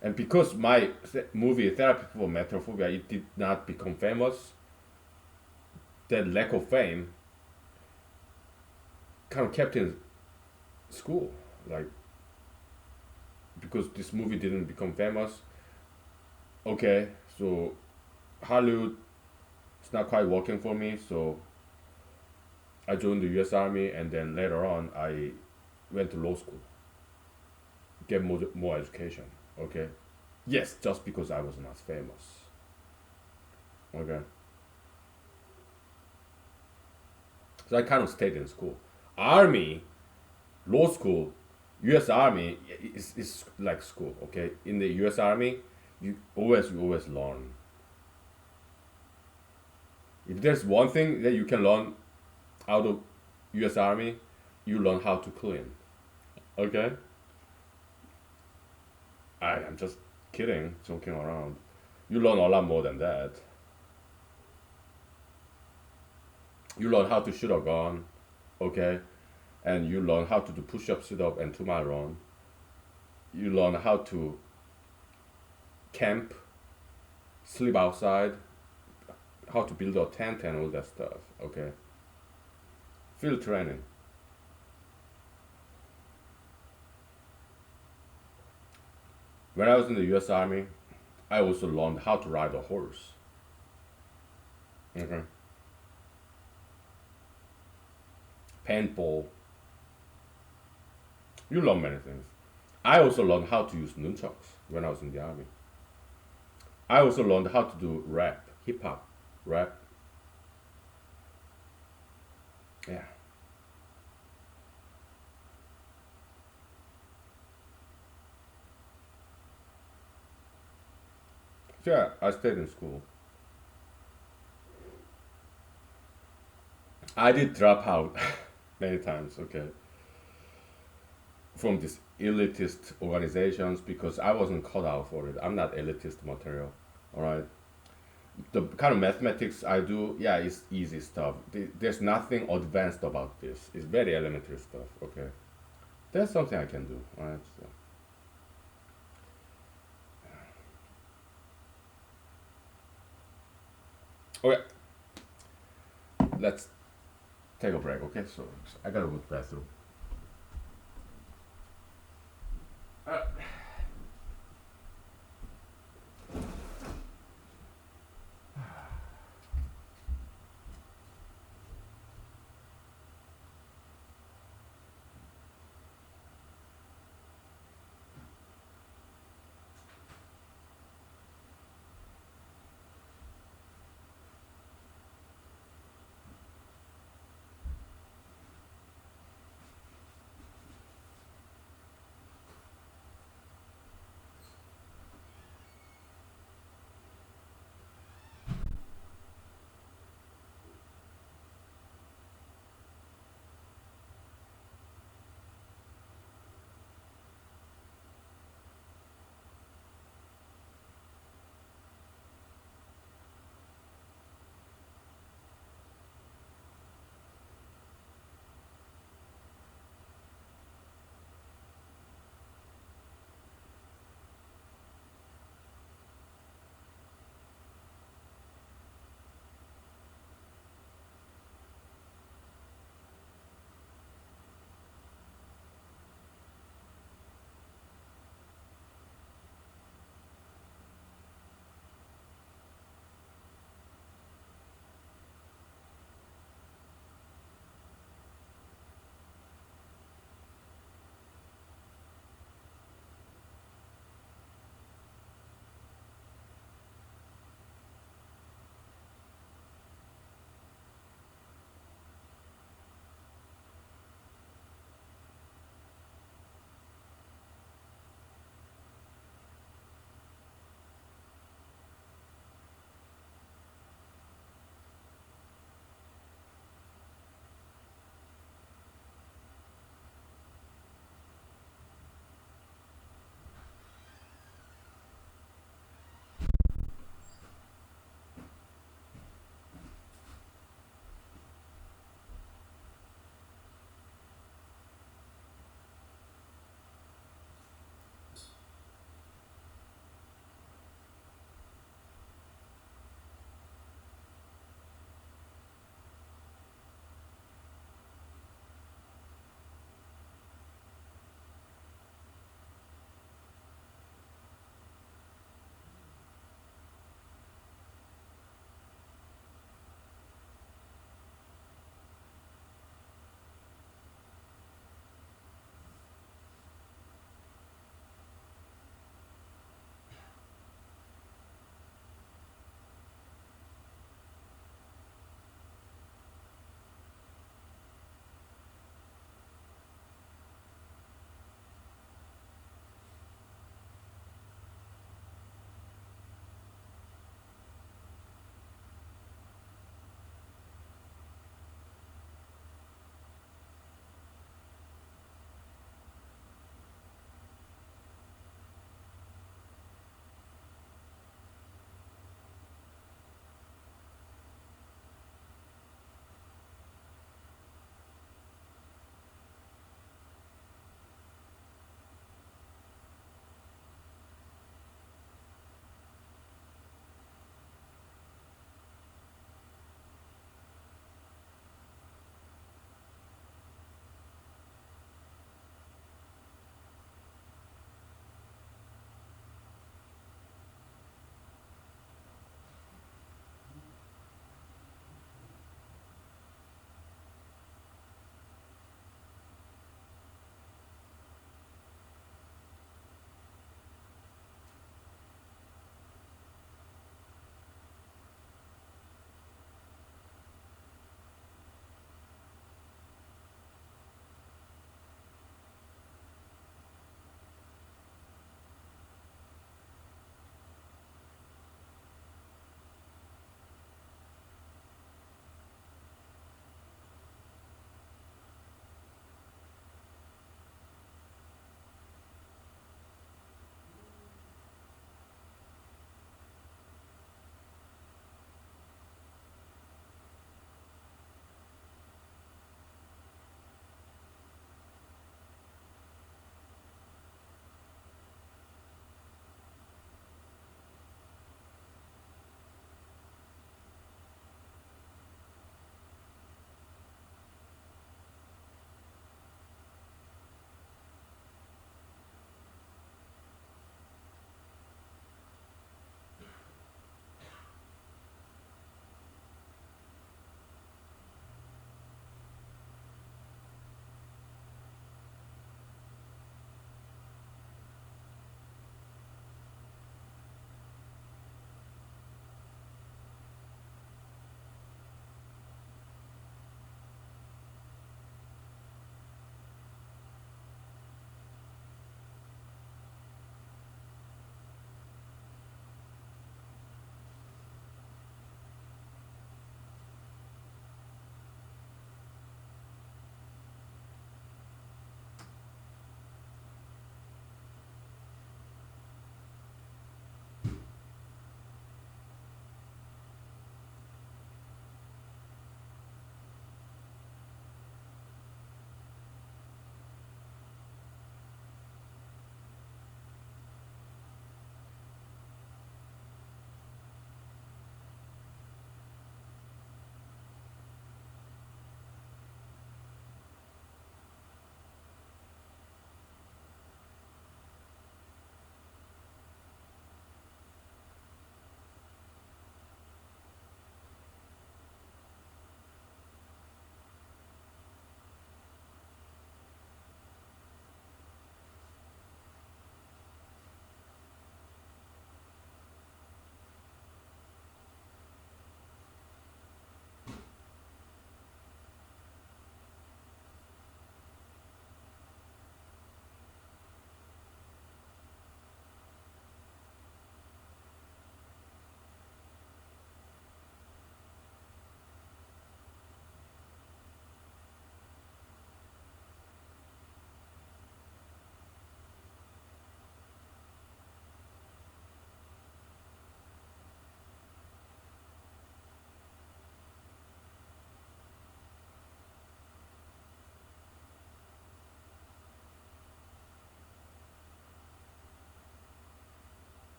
And because my movie Therapy for Metrophobia it did not become famous, that lack of fame kind of kept in school. Like because this movie didn't become famous, okay, so Hollywood is not quite working for me, so I joined the US Army and then later on I went to law school, get more education, okay? Yes, just because I was not famous, okay? So I kind of stayed in school. Army, law school, US Army is like school, okay? In the US Army, you always learn. If there's one thing that you can learn out of US Army, you learn how to clean, okay? I'm just kidding, joking around. You learn a lot more than that. You learn how to shoot a gun, okay? And you learn how to do push-up, sit-up, and 2 mile run. You learn how to camp, sleep outside, how to build a tent and all that stuff, okay? Field training. When I was in the US Army, I also learned how to ride a horse. Okay. Paintball. You learn many things. I also learned how to use nunchucks when I was in the army. I also learned how to do rap, hip hop, rap. Yeah. So yeah, I stayed in school. I did drop out many times, okay, from these elitist organizations because I wasn't cut out for it. I'm not elitist material, all right? The kind of mathematics I do, yeah, it's easy stuff. There's nothing advanced about this. It's very elementary stuff, okay? That's something I can do, all right? So, Okay, let's take a break. Okay, so I gotta go to the bathroom. Uh,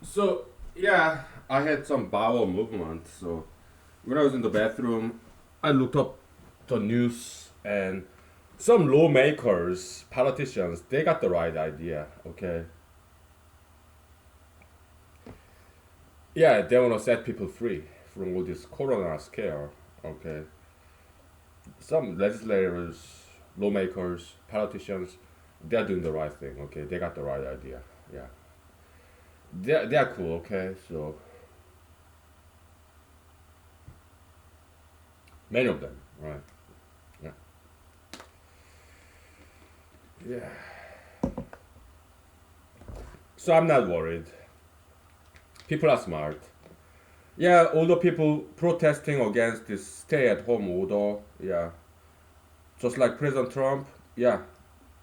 So yeah, I had some bowel movement. So when I was in the bathroom, I looked up the news and some lawmakers, politicians, they got the right idea. Okay, yeah, they want to set people free from all this corona scare. Okay, some legislators, lawmakers, politicians, they're doing the right thing. Okay, they got the right idea. Yeah, they're cool. Okay, so many of them, right? Yeah, yeah. So I'm not worried. People are smart. Yeah, all the people protesting against this stay-at-home order. Yeah, just like President Trump. Yeah,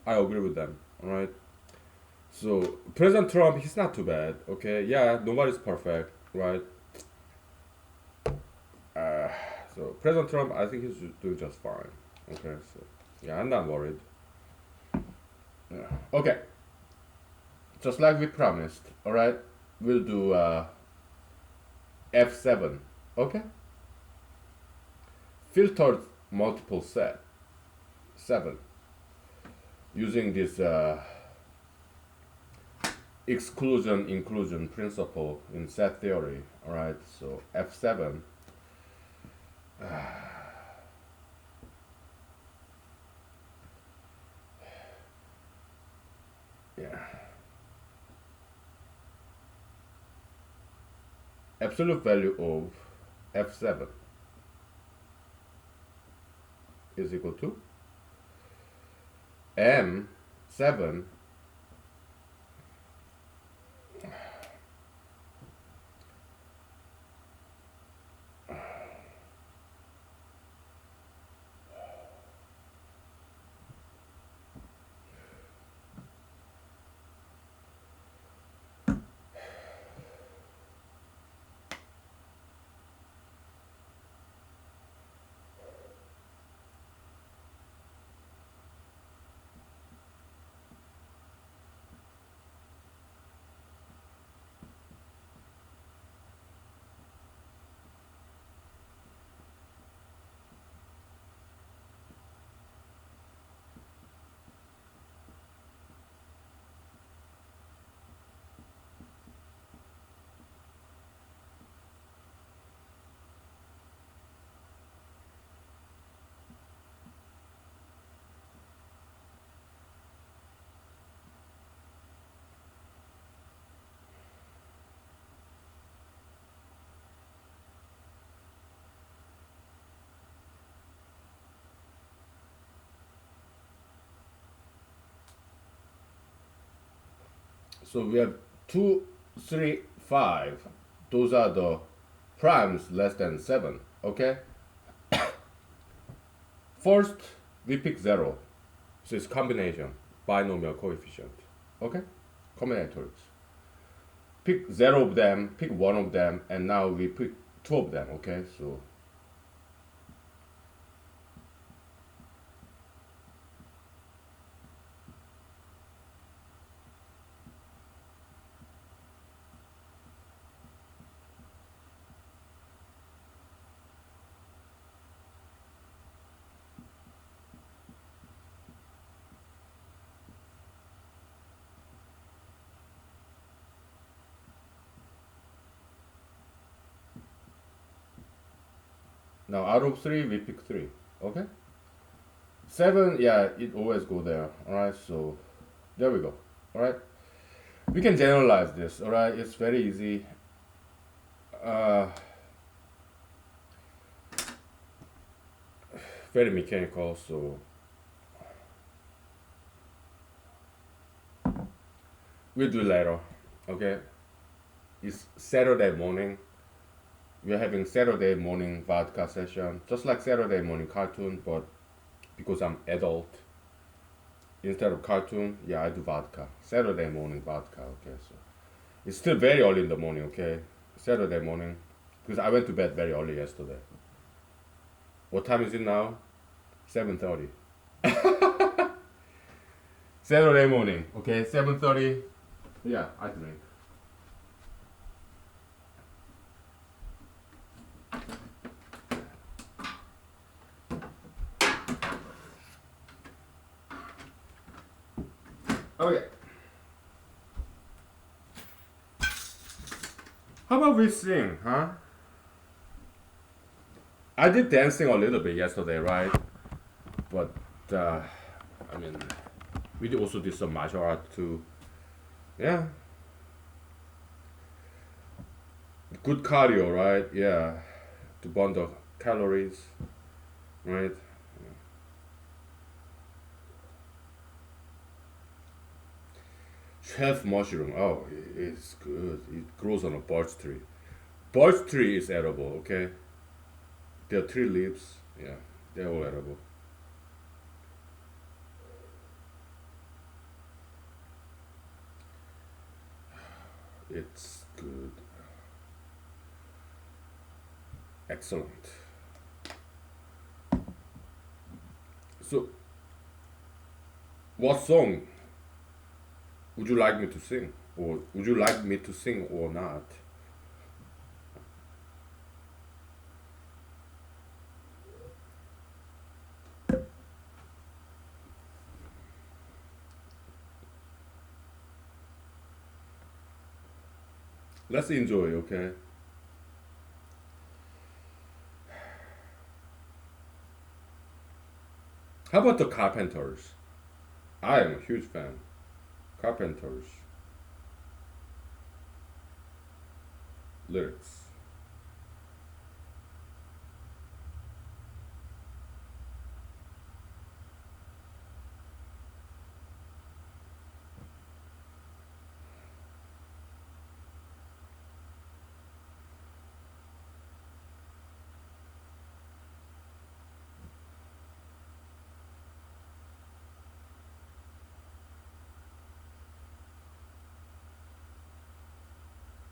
I agree with them. All right. So President Trump, he's not too bad. Okay. Yeah, nobody's perfect, right? Uh, so President Trump, I think he's doing just fine. Okay. So yeah, I'm not worried. Yeah. Okay. Just like we promised. All right. We'll do F7. Okay. Filtered multiple set 7 using this exclusion inclusion principle in set theory. All right. So F7. Yeah. Absolute value of F7 is equal to M7 so we have 2, 3, 5. Those are the primes less than 7. Okay. First we pick 0. So it's combination binomial coefficient. Okay. Combinatorics. Pick 0 of them, pick 1 of them, and now we pick 2 of them. Okay. So now out of 3 we pick 3. Okay. 7, yeah, it always go there. All right. So there we go. All right. We can generalize this. All right. It's very easy. Uh, very mechanical. So we'll do later. Okay. It's Saturday morning. We're having Saturday morning vodka session, just like Saturday morning cartoon, but because I'm adult, instead of cartoon, yeah, I do vodka. Saturday morning vodka. Okay, so it's still very early in the morning. Okay, Saturday morning, because I went to bed very early yesterday. What time is it now? 7:30. Saturday morning, okay, 7:30. Yeah, I drink. Okay. How about we sing, huh? I did dancing a little bit yesterday, right? But uh, I mean, also did some martial art too. Yeah, good cardio, right? Yeah, to burn the calories, right? Chef mushroom. Oh, it's good. It grows on a birch tree. Birch tree is edible. Okay, there are three leaves. Yeah, they're all edible. It's good. Excellent. So, what song would you like me to sing, or would you like me to sing or not? Let's enjoy. Okay. How about the Carpenters? I am a huge fan. Carpenters lyrics.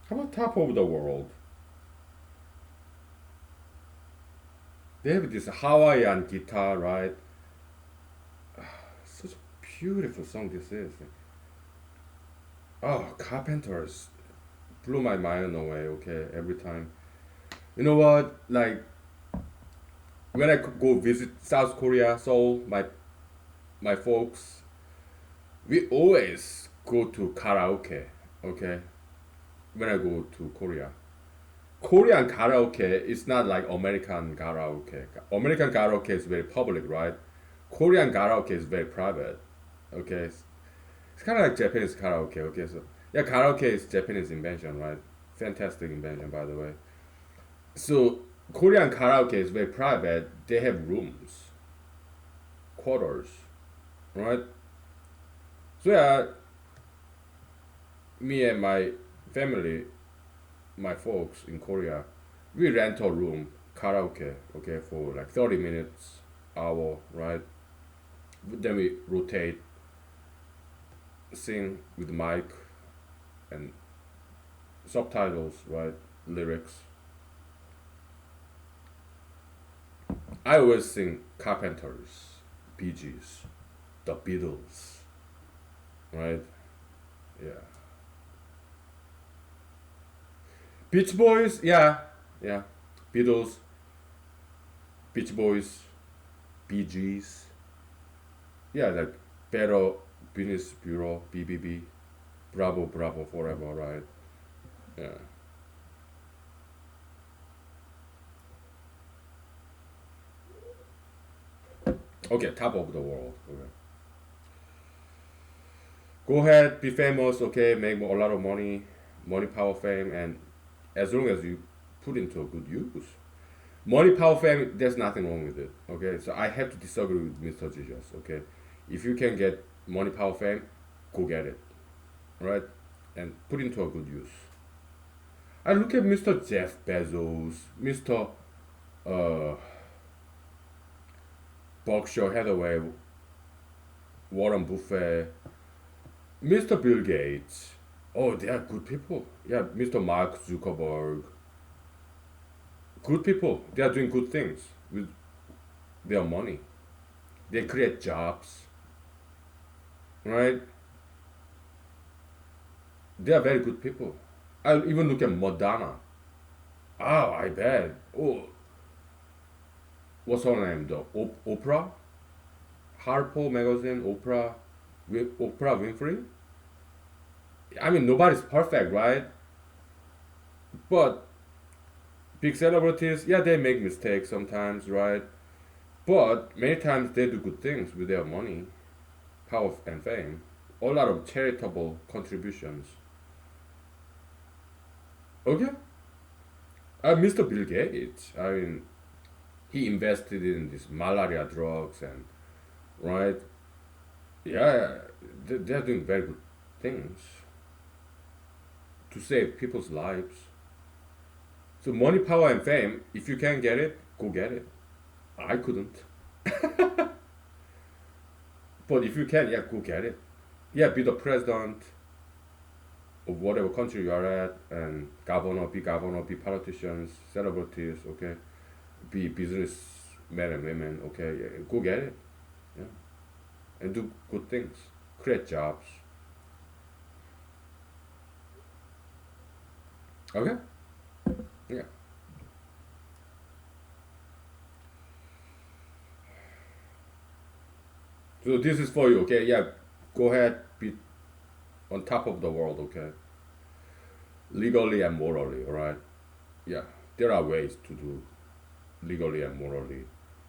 How about Top of the World? They have this Hawaiian guitar, right? Such a beautiful song this is. Oh, Carpenters blew my mind away. Okay, every time. You know what? Like when I go visit South Korea, Seoul, my folks, we always go to karaoke. Okay, when I go to Korea. Korean karaoke is not like American karaoke. American karaoke is very public, right? Korean karaoke is very private. Okay, it's kind of like Japanese karaoke. Okay, so yeah, karaoke is Japanese invention, right? Fantastic invention, by the way. So Korean karaoke is very private. They have rooms, quarters, right? So yeah, me and my family, my folks in Korea, we rent a room, karaoke, okay, for like 30 minutes, hour, right? Then we rotate, sing with mic and subtitles, right? Lyrics. I always sing Carpenters, Bee Gees, The Beatles, right? Yeah. Beach Boys, yeah, yeah. Beatles, Beach Boys, Bee Gees, yeah, like Better Business Bureau, BBB, Bravo, Bravo, Forever, right? Yeah. Okay, top of the world. Okay. Go ahead, be famous. Okay, make a lot of money, money, power, fame, and as long as you put into a good use. Money, power, fame. There's nothing wrong with it. Okay, so I have to disagree with Mr. Jesus. Okay, if you can get money, power, fame, go get it. Right, and put into a good use. I look at Mr. Jeff Bezos, Mr. Uh, Berkshire Hathaway, Warren Buffett, Mr. Bill Gates. Oh, they are good people. Yeah, Mr. Mark Zuckerberg. Good people. They are doing good things with their money. They create jobs, right? They are very good people. I even look at Madonna. Oh, I bet. Oh, what's her name? The Oprah, Harpo magazine, Oprah, Oprah Winfrey. I mean, nobody's perfect, right? But big celebrities, yeah, they make mistakes sometimes, right? But many times they do good things with their money, power, and fame. A lot of charitable contributions. Okay, Mr. Bill Gates. I mean, he invested in these malaria drugs and right. Yeah, they're doing very good things to save people's lives. So money, power, and fame. If you can get it, go get it. I couldn't, but if you can, yeah, go get it. Yeah, be the president of whatever country you are at, and governor, be politicians, celebrities, okay, be businessmen and women, okay, yeah, go get it, yeah, and do good things, create jobs, okay, yeah. So this is for you, okay, yeah, go ahead, be on top of the world, okay, legally and morally, all right, yeah, there are ways to do legally and morally.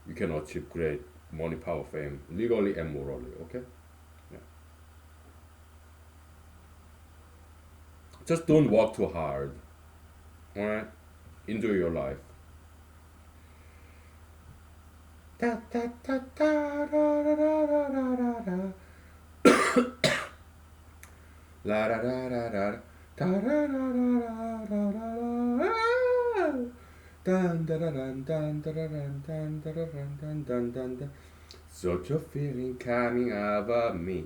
You can achieve great money, power, fame, legally and morally, okay. Yeah. Just don't work too hard. All right, enjoy your life. Da, da, da, da, da, da, da, da, da, da. La da da da da da da da da da da da. Dun da da dun dun da da dun dun da da dun dun dun dun dun. Such a feeling coming over me.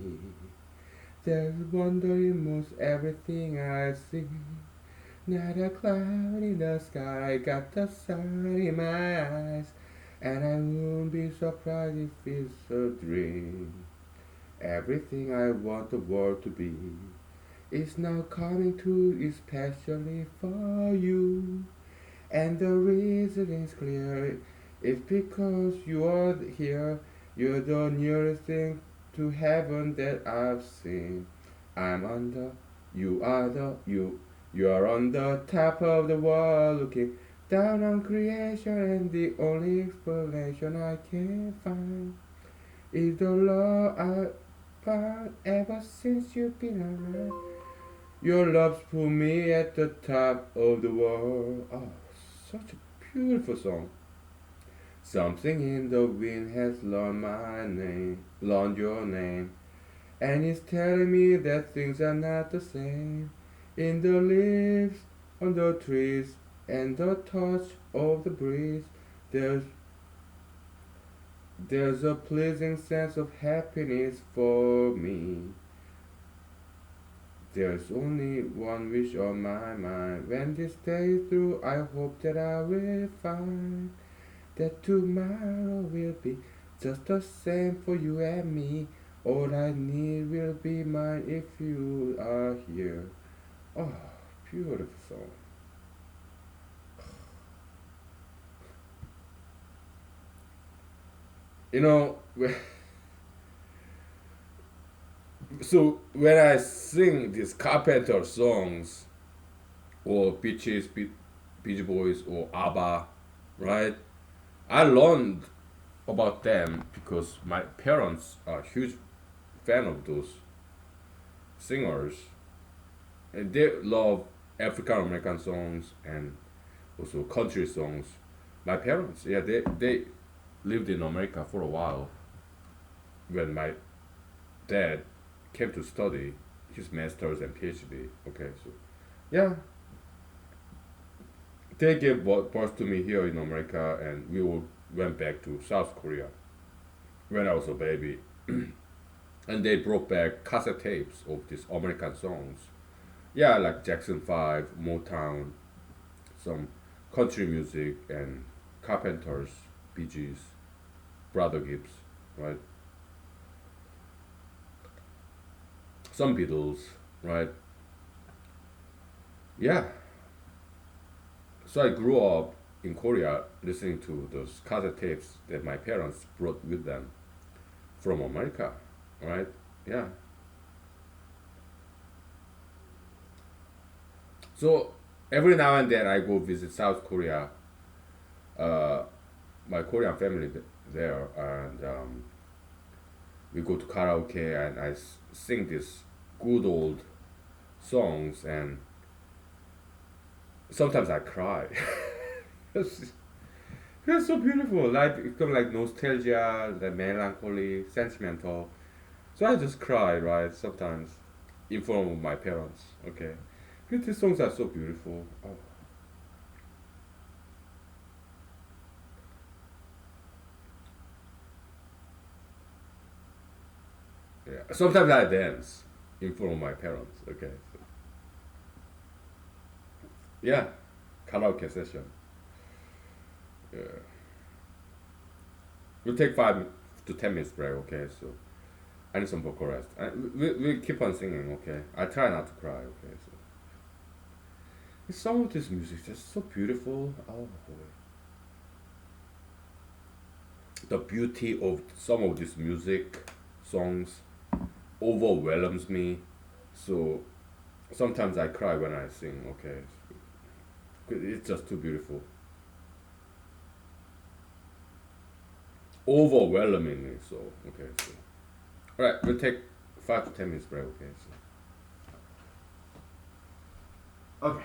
There's wonder in most everything I see. Not a cloud in the sky, got the sun in my eyes. And I won't be surprised if it's a dream. Everything I want the world to be is now coming true, especially for you. And the reason is clear, it's because you are here. You're the nearest thing to heaven that I've seen. I'm on the, you are the, you are on the top of the world looking down on creation, and the only explanation I can find is the love I found ever since you've been around. Your love's put me at the top of the world. Oh, such a beautiful song. Something in the wind has learned my name, learned your name, and it's telling me that things are not the same. In the leaves, on the trees, and the touch of the breeze, there's there's a pleasing sense of happiness for me. There's only one wish on my mind. When this day is through, I hope that I will find that tomorrow will be just the same for you and me. All I need will be mine if you are here. Oh, beautiful song. You know, so when I sing these Carpenter songs, or Beach Boys, or ABBA, right? I learned about them because my parents are huge fan of those singers, and they love African American songs and also country songs. My parents, yeah, they lived in America for a while when my dad came to study his master's and PhD. Okay, so yeah, they gave birth to me here in America, and we all went back to South Korea when I was a baby, and they brought back cassette tapes of these American songs. Yeah, like Jackson 5, Motown, some country music, and Carpenters, Bee Gees, Brother Gibbs, right? some Beatles, right? Yeah. So I grew up in Korea listening to those cassette tapes that my parents brought with them from America, right? Yeah. So every now and then I go visit South Korea, uh, my Korean family there, and we go to karaoke and sing these good old songs, and sometimes I cry. it's, it's so beautiful. Like it comes like nostalgia, the melancholy, sentimental. So I just cry, right? Sometimes in front of my parents. Okay, because these songs are so beautiful. Oh, yeah. Sometimes I dance in front of my parents. Okay, so, yeah, karaoke session. Yeah. We'll take 5 to 10 minutes break. Okay, so I need some vocal rest. We keep on singing. Okay, I try not to cry. Okay, so some of this music is just so beautiful. Oh boy, the beauty of some of this music songs overwhelms me. So sometimes I cry when I sing. Okay, it's just too beautiful, overwhelming me. So okay, so all right, we'll take 5 to 10 minutes break. Okay, so okay.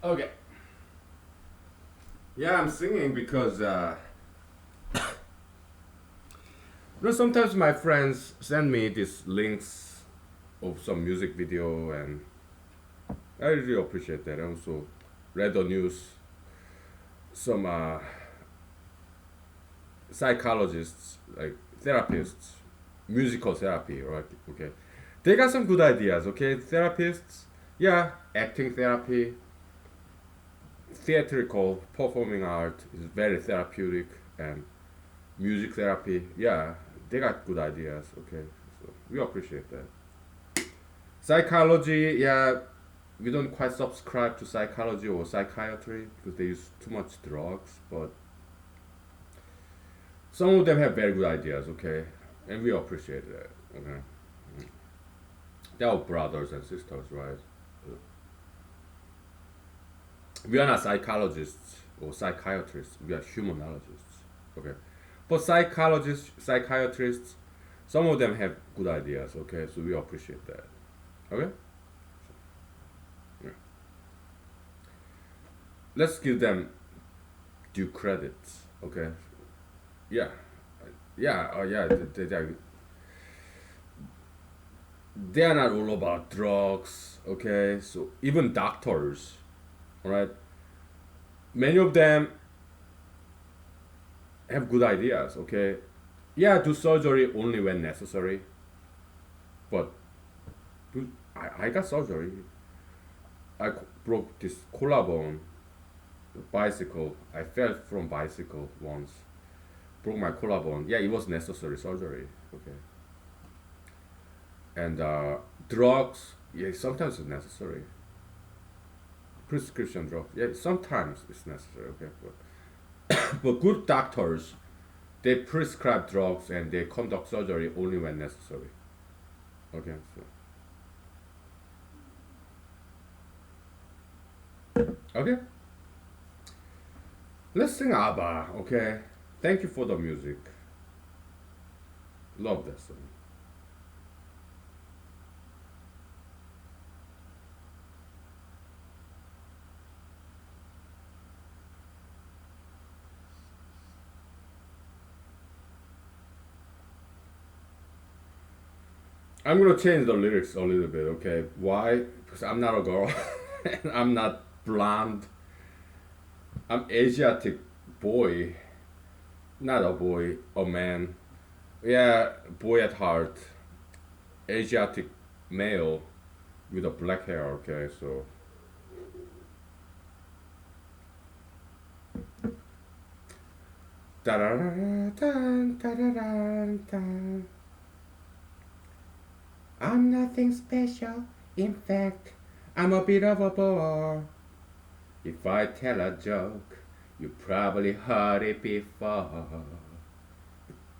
Okay. Yeah, I'm singing because sometimes my friends send me these links of some music video, and I really appreciate that. I also read the news. Some psychologists, like therapists, musical therapy, right? Okay, they got some good ideas. Okay, therapists, yeah, acting therapy, theatrical performing art is very therapeutic, and music therapy, yeah, they got good ideas. Okay, so we appreciate that. Psychology, yeah, we don't quite subscribe to psychology or psychiatry because they use too much drugs, but some of them have very good ideas. Okay, and we appreciate that. Okay, they're all brothers and sisters, right? We are not psychologists or psychiatrists. We are humanologists. Okay, but psychologists, psychiatrists, some of them have good ideas. Okay, so we appreciate that. Okay, yeah. Let's give them due credit. Okay, yeah, yeah, oh yeah. They are not all about drugs. Okay, so even doctors, all right, many of them have good ideas. Okay, yeah, do surgery only when necessary. But I got surgery. I broke this collarbone. Bicycle. I fell from bicycle once. Broke my collarbone. Yeah, it was necessary surgery. Okay. And drugs. Yeah, sometimes it's necessary. Prescription drugs. Yeah, sometimes it's necessary. Okay, but good doctors, they prescribe drugs and they conduct surgery only when necessary. Okay, so okay. Let's sing ABBA. Okay. Thank you for the music. Love that song. I'm gonna change the lyrics a little bit, okay? Why? Because I'm not a girl, and I'm not blonde. I'm Asiatic boy, not a boy, a man. Yeah, boy at heart, Asiatic male with a black hair. Okay, so da da da da da da. I'm nothing special. In fact, I'm a bit of a bore. If I tell a joke, you probably heard it before.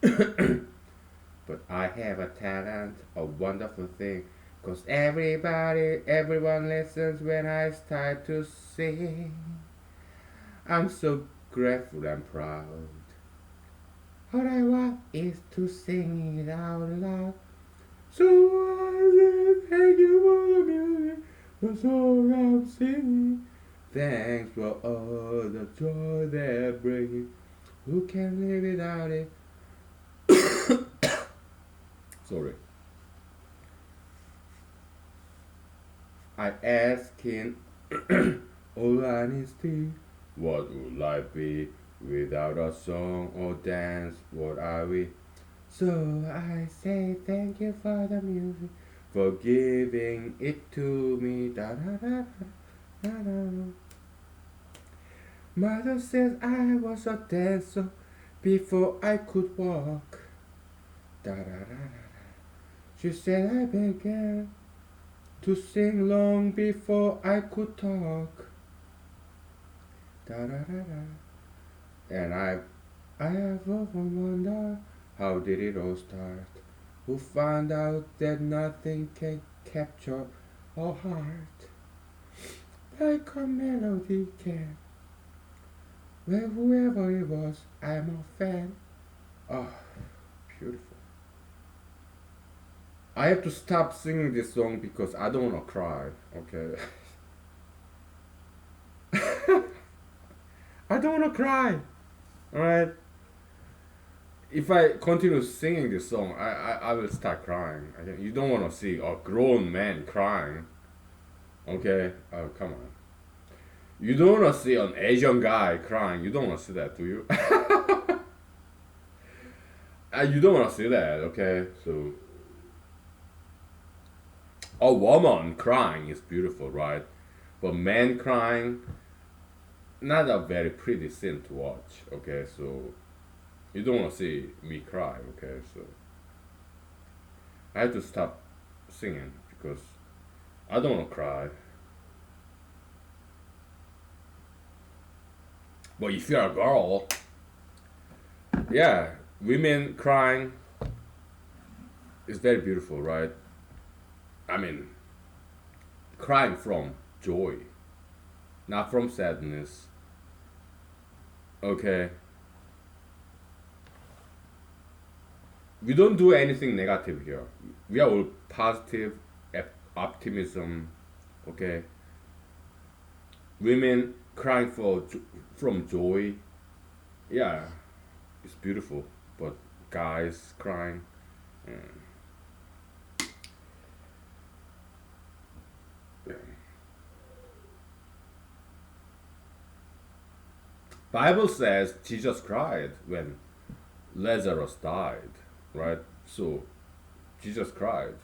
But I have a talent, a wonderful thing. Cause everyone listens when I start to sing. I'm so grateful and proud. All I want is to sing it out loud. So I say thank you for the music, the song I'm singing. Thanks for all the joy they're bringing. Who can live without it? Sorry. I ask in all honesty, what would life be without a song or dance? What are we? So I say thank you for the music, for giving it to me. Da da da da da da. Mother says I was a dancer before I could walk. Da da da da. She said I began to sing long before I could talk. Da da da da. And I have often wondered how did it all start? Who found out that nothing can capture a heart like a melody can? Well, whoever it was, I'm a fan. Oh, beautiful. I have to stop singing this song because I don't want to cry. Okay. I don't want to cry. Alright. if I continue singing this song, I will start crying. You don't want to see a grown man crying. Okay? Oh, come on. You don't want to see an Asian guy crying. You don't want to see that, do you? You don't want to see that, okay? So, a woman crying is beautiful, right? But man crying, not a very pretty scene to watch, okay? So, you don't want to see me cry, okay? So, I had to stop singing because I don't want to cry. But if you're a girl, yeah, women crying is very beautiful, right? I mean, crying from joy, not from sadness. Okay, we don't do anything negative here. We are all positive, optimism. Okay, women crying from joy. Yeah, it's beautiful. But guys crying. mm, yeah. Bible says Jesus cried when Lazarus died, right? So Jesus cried,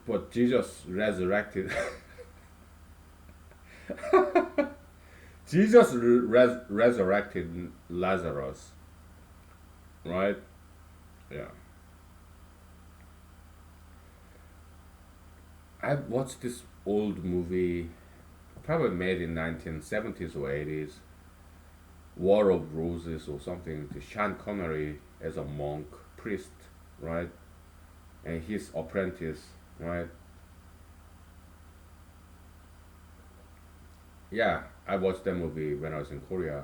but Jesus resurrected. Jesus resurrected Lazarus, right? Yeah. I watched this old movie, probably made in 1970s or 80s, War of Roses or something. To Sean Connery as a monk, priest, right? And his apprentice, right? Yeah, I watched that movie when I was in Korea.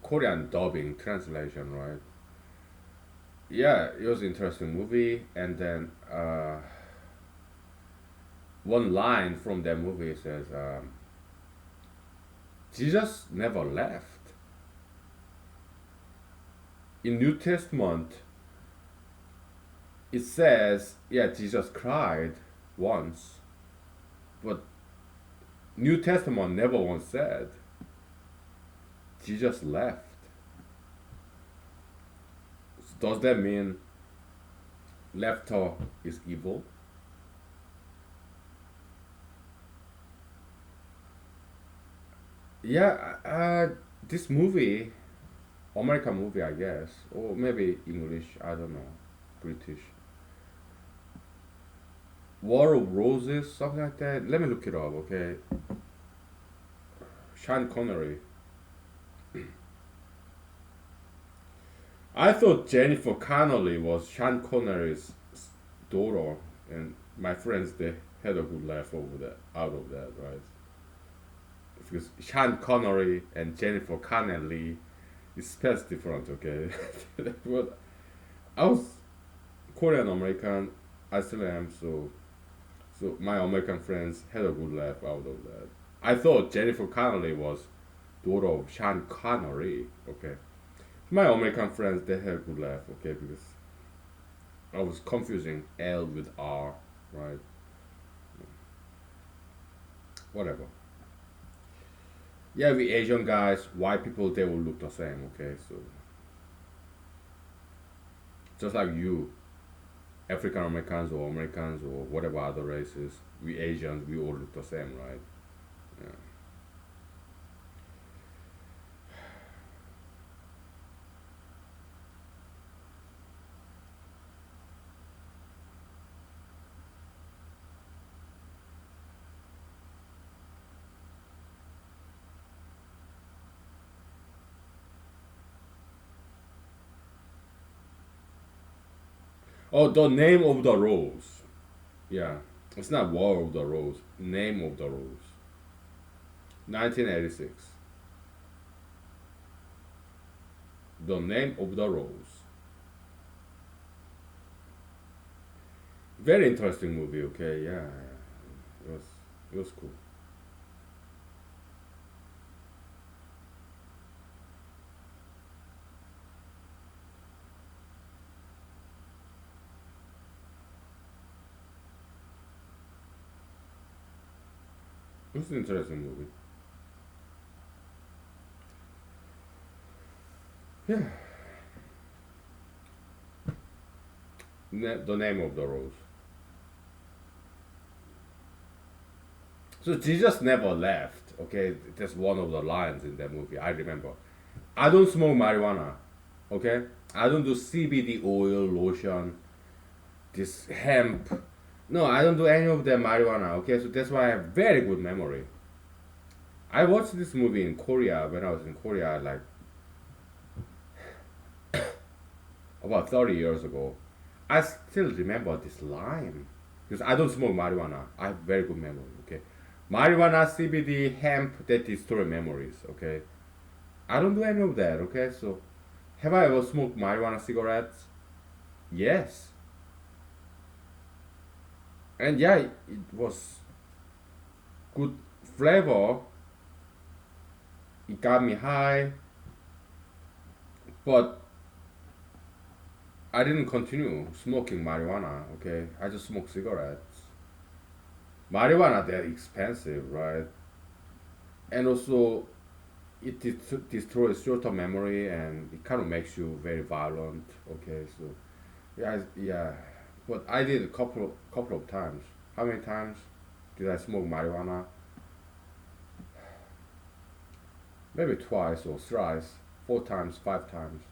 Korean dubbing translation, right? Yeah, it was an interesting movie. And then one line from that movie says, Jesus never left. In New Testament, it says, yeah, Jesus cried once, but New Testament never once said Jesus left. Does that mean laughter is evil? Yeah, this movie, American movie, I guess, or maybe English, I don't know, British. War of Roses, something like that. Let me look it up, okay? Sean Connery. I thought Jennifer Connelly was Sean Connery's daughter, and my friends they had a good laugh over that, out of that, right? Because Sean Connery and Jennifer Connelly is spelled different, okay? But I was Korean American, I still am, so my American friends had a good laugh out of that. I thought Jennifer Connelly was daughter of Sean Connery, okay? My American friends they had a good laugh, okay, because I was confusing L with R, right? Whatever. Yeah, we Asian guys, white people, they will look the same, okay? So, just like you, African Americans or Americans or whatever other races, we Asians, we all look the same, right? Yeah. Oh, the name of the rose. Yeah. It's not War of the Rose. Name of the Rose. 1986. The name of the rose. Very interesting movie, okay? Yeah, yeah. It was cool. It's an interesting movie. Yeah. The name of the rose. So Jesus never left. Okay, that's one of the lines in that movie. I remember. I don't smoke marijuana. Okay, I don't do CBD oil, lotion, this hemp. No, I don't do any of that marijuana. Okay, so that's why I have very good memory. I watched this movie in Korea when I was in Korea, like about 30 years ago. I still remember this line because I don't smoke marijuana. I have very good memory. Okay, marijuana, CBD, hemp, that destroy memories. Okay, I don't do any of that. Okay, so have I ever smoked marijuana cigarettes? Yes, and yeah, it was good flavor. It got me high, but I didn't continue smoking marijuana. Okay, I just smoked cigarettes. Marijuana they're expensive, right? And also it destroys short-term memory and it kind of makes you very violent. Okay, so yeah, yeah. But I did a couple of times. How many times did I smoke marijuana? Maybe twice or thrice, 4 times, 5 times.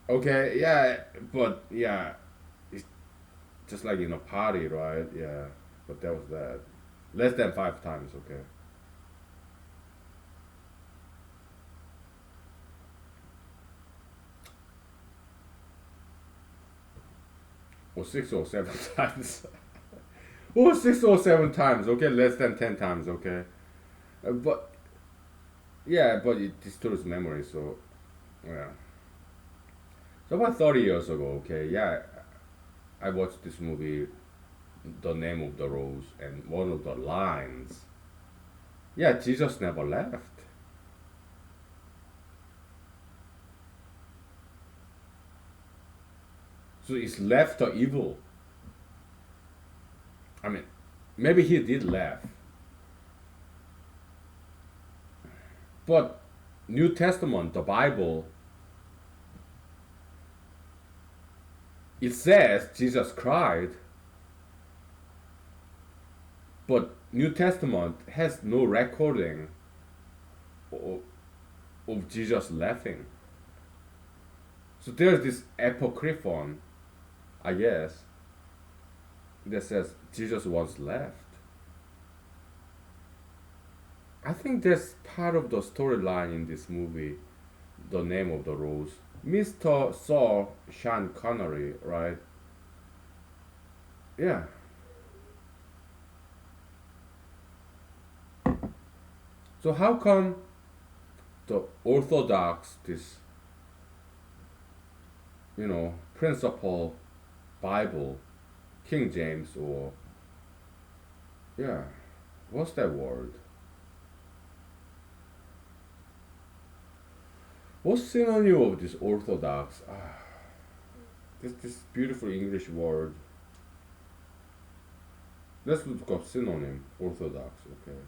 Okay, yeah, but yeah, it's just like in a party, right? Yeah, but that was that. Less than 5 times, okay. Or 6 or 7 times. Or 6 or 7 times, okay? Less than 10 times, okay? But yeah, but it distorts memory, so yeah. So about 30 years ago, okay, yeah, I watched this movie, The Name of the Rose, and one of the lines, yeah, Jesus never left. So it's left or evil. I mean, maybe he did left, but New Testament, the Bible, it says Jesus cried, but New Testament has no recording of, of Jesus laughing. So there's this apocryphon, I guess, that says Jesus once left. I think that's part of the storyline in this movie, The Name of the Rose. Mr. Saul Sean Connery, right? Yeah. So how come the Orthodox, this principal Bible, King James, or yeah, what's that word? What's synonym of this Orthodox? This beautiful English word. Let's look up synonym Orthodox. Okay.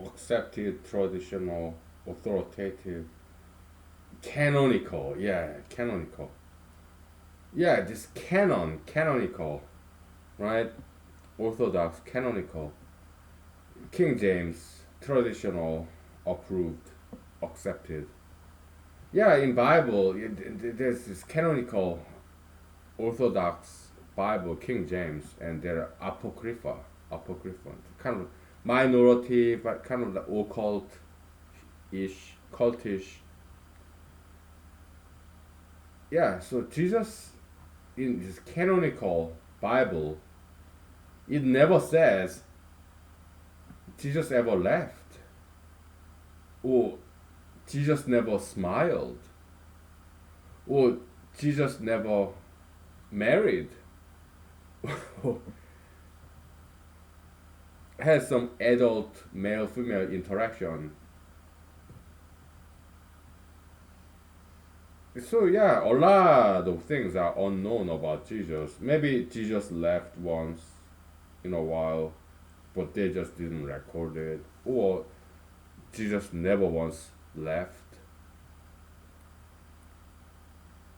Accepted, traditional, authoritative, canonical. Yeah, canonical. Yeah, this canonical, right? Orthodox, canonical, King James, traditional, approved, accepted. Yeah, in Bible, there's this canonical, Orthodox Bible, King James, and there are apocrypha, kind of minority, but kind of the occult-ish, cultish. Yeah, so Jesus in this canonical Bible, it never says Jesus ever left or Jesus never smiled or Jesus never married has some adult male female interaction. So yeah, a lot of things are unknown about Jesus. Maybe Jesus left once in a while, but they just didn't record it. Or Jesus never once left.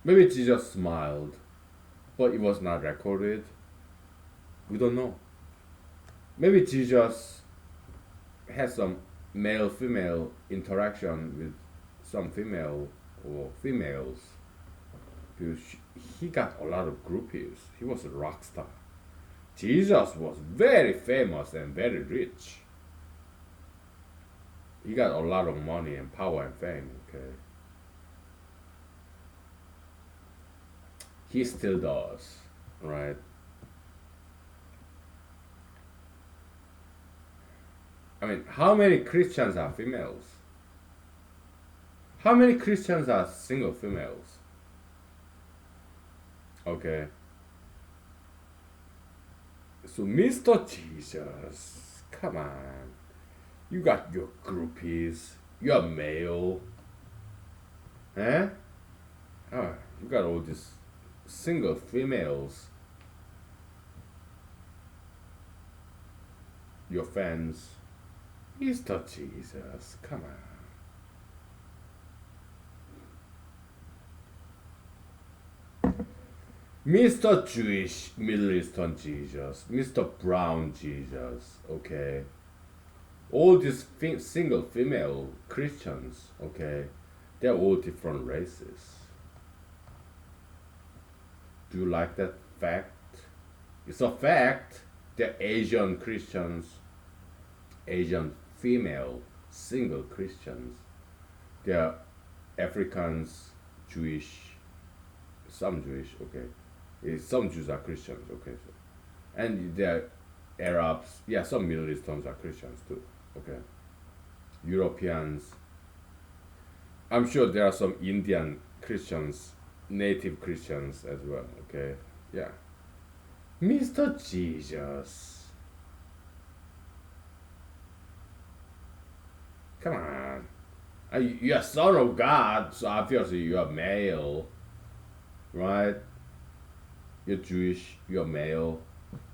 Maybe Jesus smiled, but it was not recorded. We don't know. Maybe Jesus had some male female interaction with some female or females because he got a lot of groupies. He was a rock star. Jesus was very famous and very rich. He got a lot of money and power and fame, okay? He still does, right? I mean, how many Christians are females? How many Christians are single females? Okay. So, Mr. Jesus, come on. You got your groupies. You're male. Eh? Oh, you got all these single females. Your fans. Mr. Jesus, come on. Mr. Jewish Middle Eastern Jesus, Mr. Brown Jesus, okay? All these single female Christians, okay? They're all different races. Do you like that fact? It's a fact. They're Asian Christians, Asian female single Christians. They're Africans, Jewish, some Jewish, okay. Some Jews are Christians, okay. So. And they're Arabs, yeah, some Middle Easterns are Christians too, okay. Europeans. I'm sure there are some Indian Christians, native Christians as well, okay. Yeah. Mr. Jesus. Come on. You're a son of God, so obviously you're male, right? You're Jewish, you're male,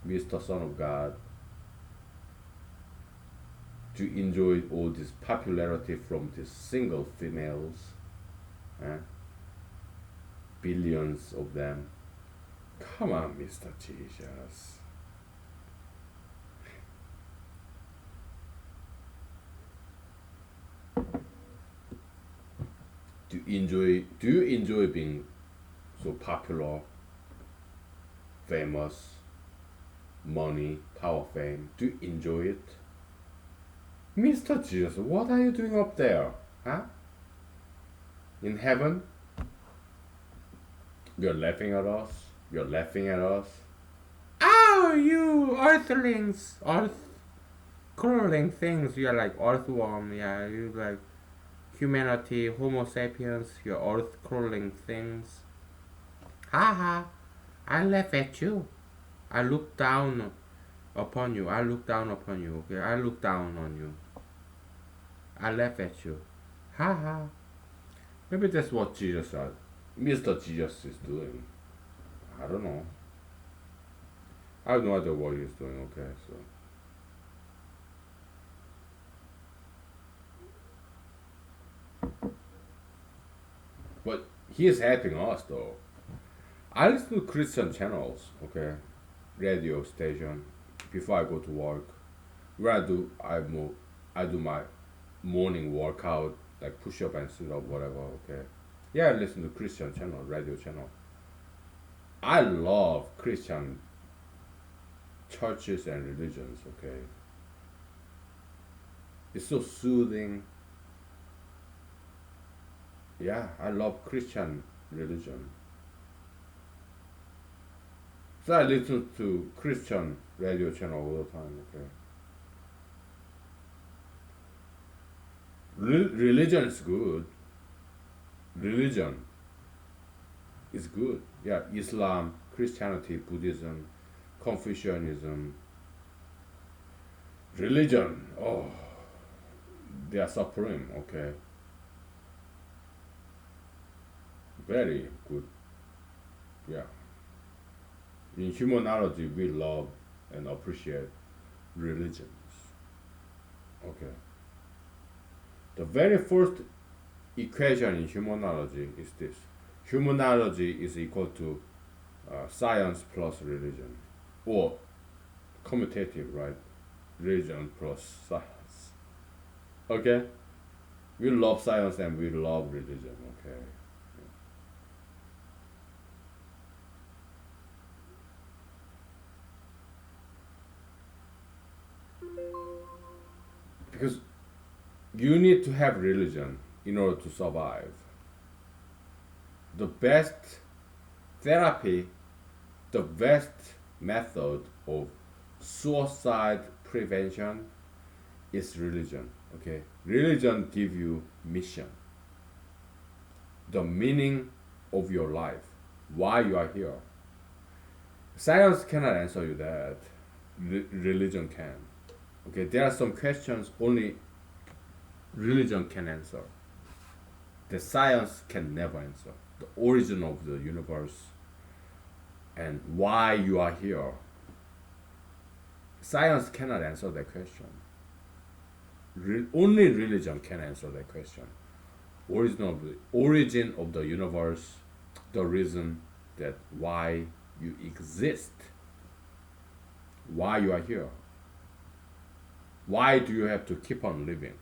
Mr. Son of God. To enjoy all this popularity from these single females, billions of them. Come on, Mr. Jesus. Do you enjoy being so popular, famous, money, power, fame? Do you enjoy it? Mr. Jesus, what are you doing up there? Huh? In heaven? You're laughing at us? You're laughing at us? Oh, you earthlings! Earth crawling things. You're like earthworm, yeah, you like humanity, Homo sapiens, your earth crawling things. Haha, I laugh at you. I look down upon you. I look down upon you, okay? I look down on you. I laugh at you. Haha. Maybe that's what Jesus said. Mr. Jesus is doing. I don't know. I have no idea what he's doing, okay, so. But he is helping us though. I listen to Christian channels, okay, radio station, before I go to work. What I do my morning workout like push up and sit up, whatever. Okay. Yeah, I listen to Christian channel, radio channel. I love Christian churches and religions. Okay, it's so soothing. Yeah, I love Christian religion. So I listen to Christian radio channel all the time. Okay, religion is good. Religion is good. Yeah, Islam, Christianity, Buddhism, Confucianism, religion. Oh, they are supreme. Okay, very good. Yeah, in humanology, we love and appreciate religions. Okay, the very first equation in humanology is this: humanology is equal to science plus religion, or commutative, right? Religion plus science. Okay, we love science and we love religion. Okay, because you need to have religion in order to survive. The best therapy, the best method of suicide prevention is religion. Okay, religion give you mission, the meaning of your life, why you are here. Science cannot answer you that. Religion can. Okay, there are some questions only religion can answer. The science can never answer. The origin of the universe and why you are here. Science cannot answer that question. Only religion can answer that question. Origin of the universe, the reason that why you exist, why you are here, why do you have to keep on living.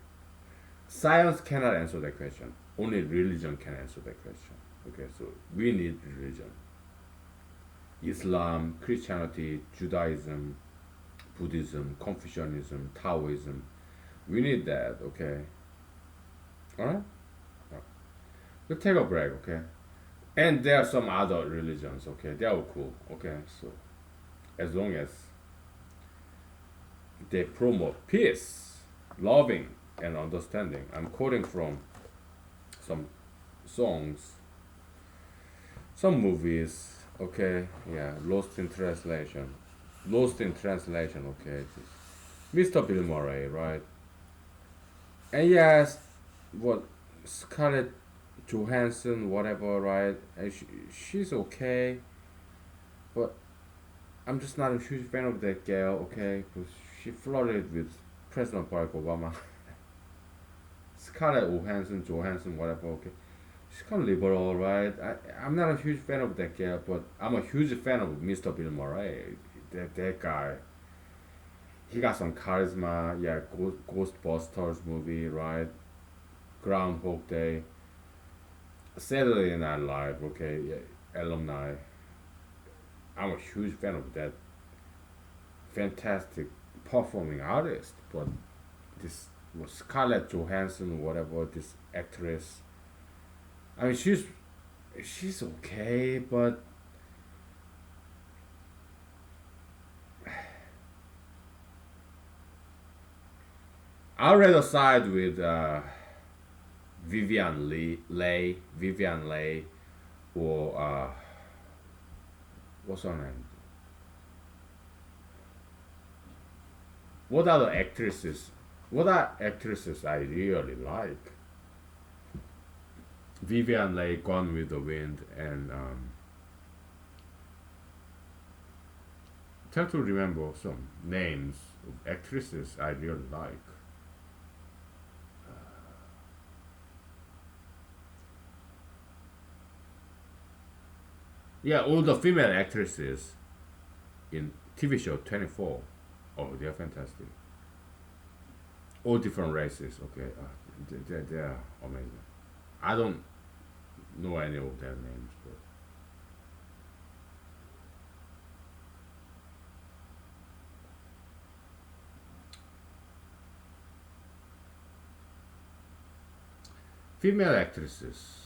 Science cannot answer that question. Only religion can answer that question. Okay, so we need religion. Islam, Christianity, Judaism, Buddhism, Confucianism, Taoism. We need that, okay? Alright? We'll take a break, okay? And there are some other religions, okay? They are cool, okay? So, as long as they promote peace, loving, and understanding. I'm quoting from some songs, some movies, okay? Yeah, Lost in Translation. Lost in Translation, okay? Mr. Bill Murray, right? And yes, what Scarlett Johansson, whatever, right? And she's okay, but I'm just not a huge fan of that girl, okay? Because she flirted with President Barack Obama. Scarlett Johansson, whatever, okay? She's kind of liberal, right? I'm not a huge fan of that girl, but I'm a huge fan of Mr. Bill Murray. That guy, he got some charisma. Yeah, Ghostbusters movie, right? Groundhog Day, Saturday Night Live, okay, yeah, alumni. I'm a huge fan of that fantastic performing artist, but this was Scarlett Johansson, whatever, this actress. I mean, she's okay, but I'd rather side with Vivian Leigh, or what's her name? What are the actresses? What are actresses I really like? Vivian Leigh, Gone with the Wind, and try to remember some names of actresses I really like. Yeah, all the female actresses in TV show 24. Oh, they're fantastic. All different races. Okay, they're amazing. I don't know any of their names, but female actresses.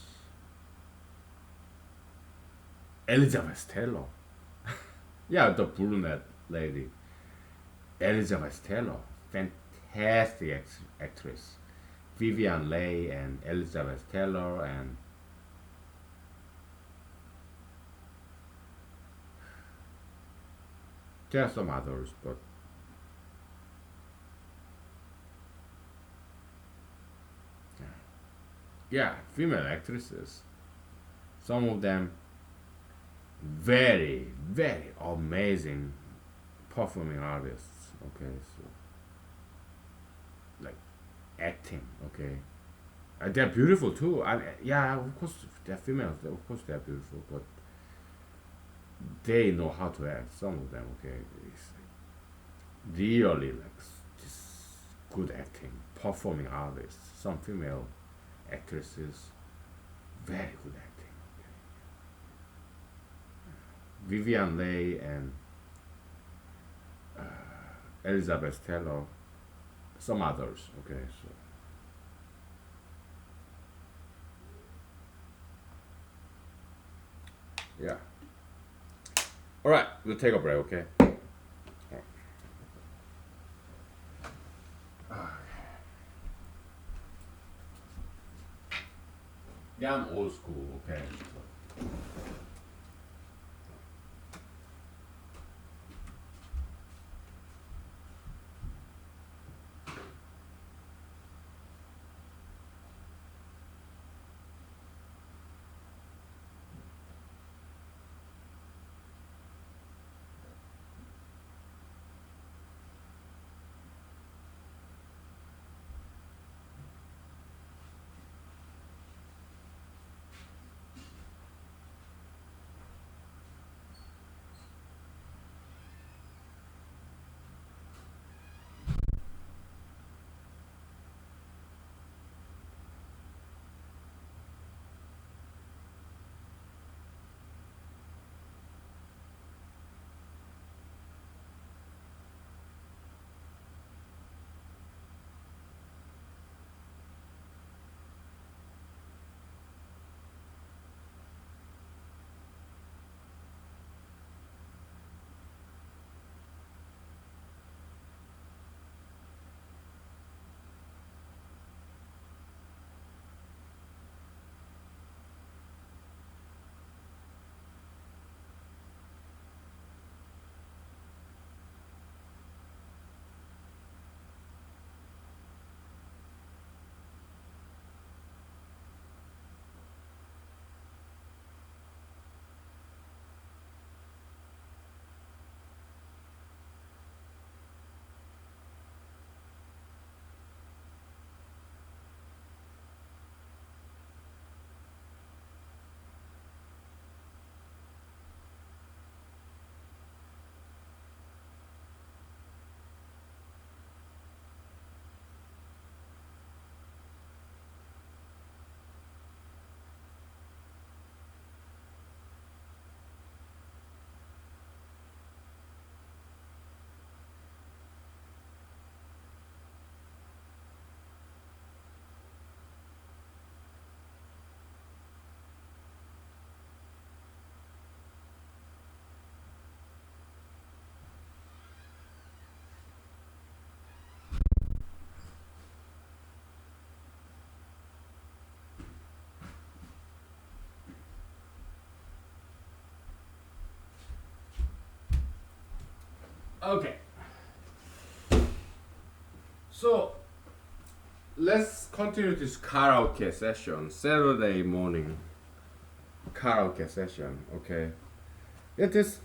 Elizabeth Taylor. Yeah, the brunette lady. Elizabeth Taylor. Fantastic actress. Vivian Leigh and Elizabeth Taylor, and there are some others, but yeah, female actresses. Some of them very, very amazing performing artists. Okay, so like acting. Okay, they're beautiful too. Yeah, of course they're females. Of course they're beautiful, but they know how to act. Some of them. Okay, it's really like just good acting, performing artists. Some female actresses, very good acting. Vivian Leigh and Elizabeth Taylor, some others. Okay, so yeah. All right, we'll take a break. Okay. Yeah, I'm old school. Okay. Okay. So let's continue this karaoke session. Saturday morning karaoke session. Okay. Yeah, this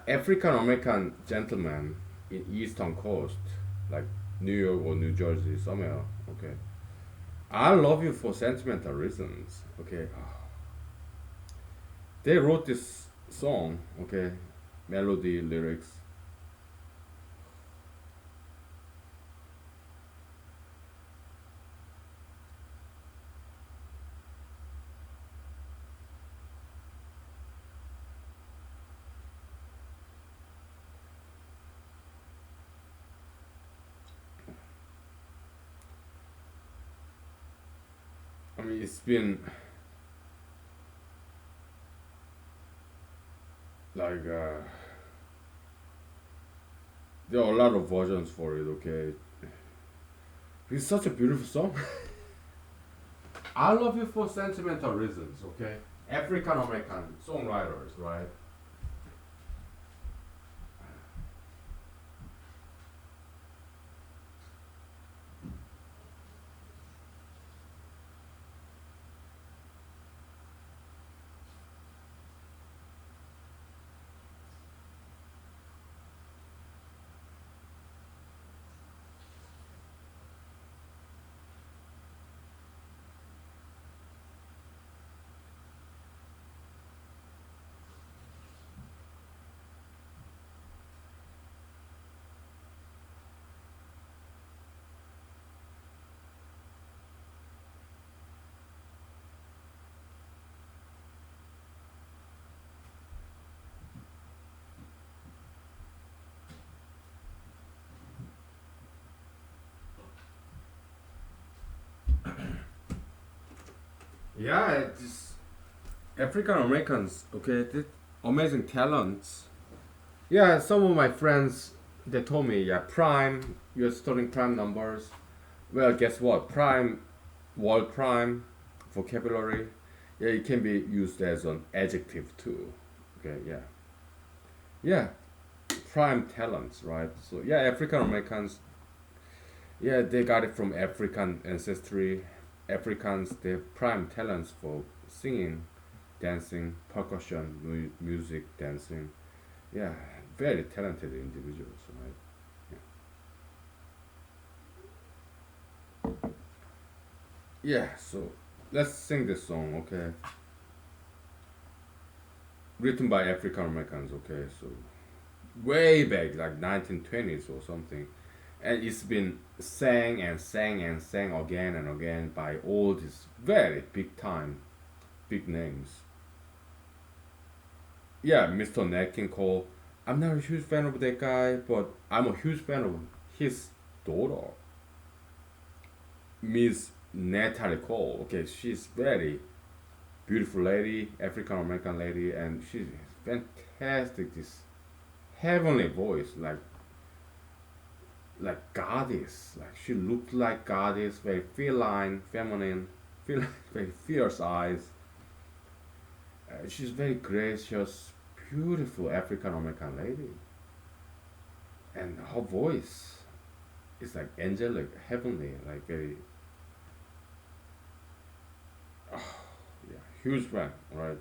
African American gentleman in Eastern Coast, like New York or New Jersey, somewhere. Okay. I love you for sentimental reasons. Okay. They wrote this song. Okay. Melody, lyrics. mean, it's been like there are a lot of versions for it. Okay, it's such a beautiful song. I love you for sentimental reasons. Okay, African American songwriters, right? Yeah, it's African Americans. Okay, amazing talents. Yeah, some of my friends they told me, yeah, prime. You're studying prime numbers. Well, guess what? Prime, word prime, vocabulary. Yeah, it can be used as an adjective too. Okay, yeah, yeah, prime talents, right? So yeah, African Americans. Yeah, they got it from African ancestry. Africans, they have prime talents for singing, dancing, percussion, music, dancing. Yeah, very talented individuals, right? Yeah, so let's sing this song, okay? Written by African Americans, okay? So way back, like 1920s or something. And it's been sang and sang and sang again and again by all these very big time, big names. Yeah, Mr. Nat King Cole. I'm not a huge fan of that guy, but I'm a huge fan of his daughter, Miss Natalie Cole. Okay, she's very beautiful lady, African American lady, and she's fantastic. This heavenly voice, like goddess. Like she looked like goddess, very feline, feminine, very fierce eyes. She's very gracious, beautiful African American lady, and her voice is like angelic, heavenly, like very yeah, huge fan, right?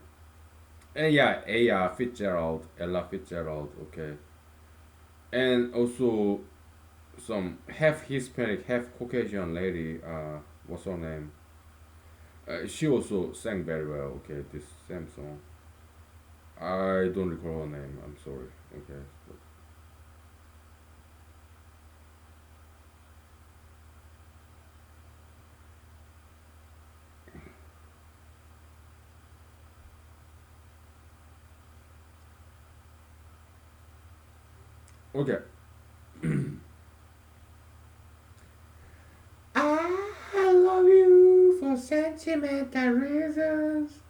And yeah, Aya Fitzgerald, Ella Fitzgerald, okay, and also some half Hispanic, half Caucasian lady. What's her name? She also sang very well. Okay, this same song. I don't recall her name. I'm sorry. Okay. Okay. I love you for sentimental reasons.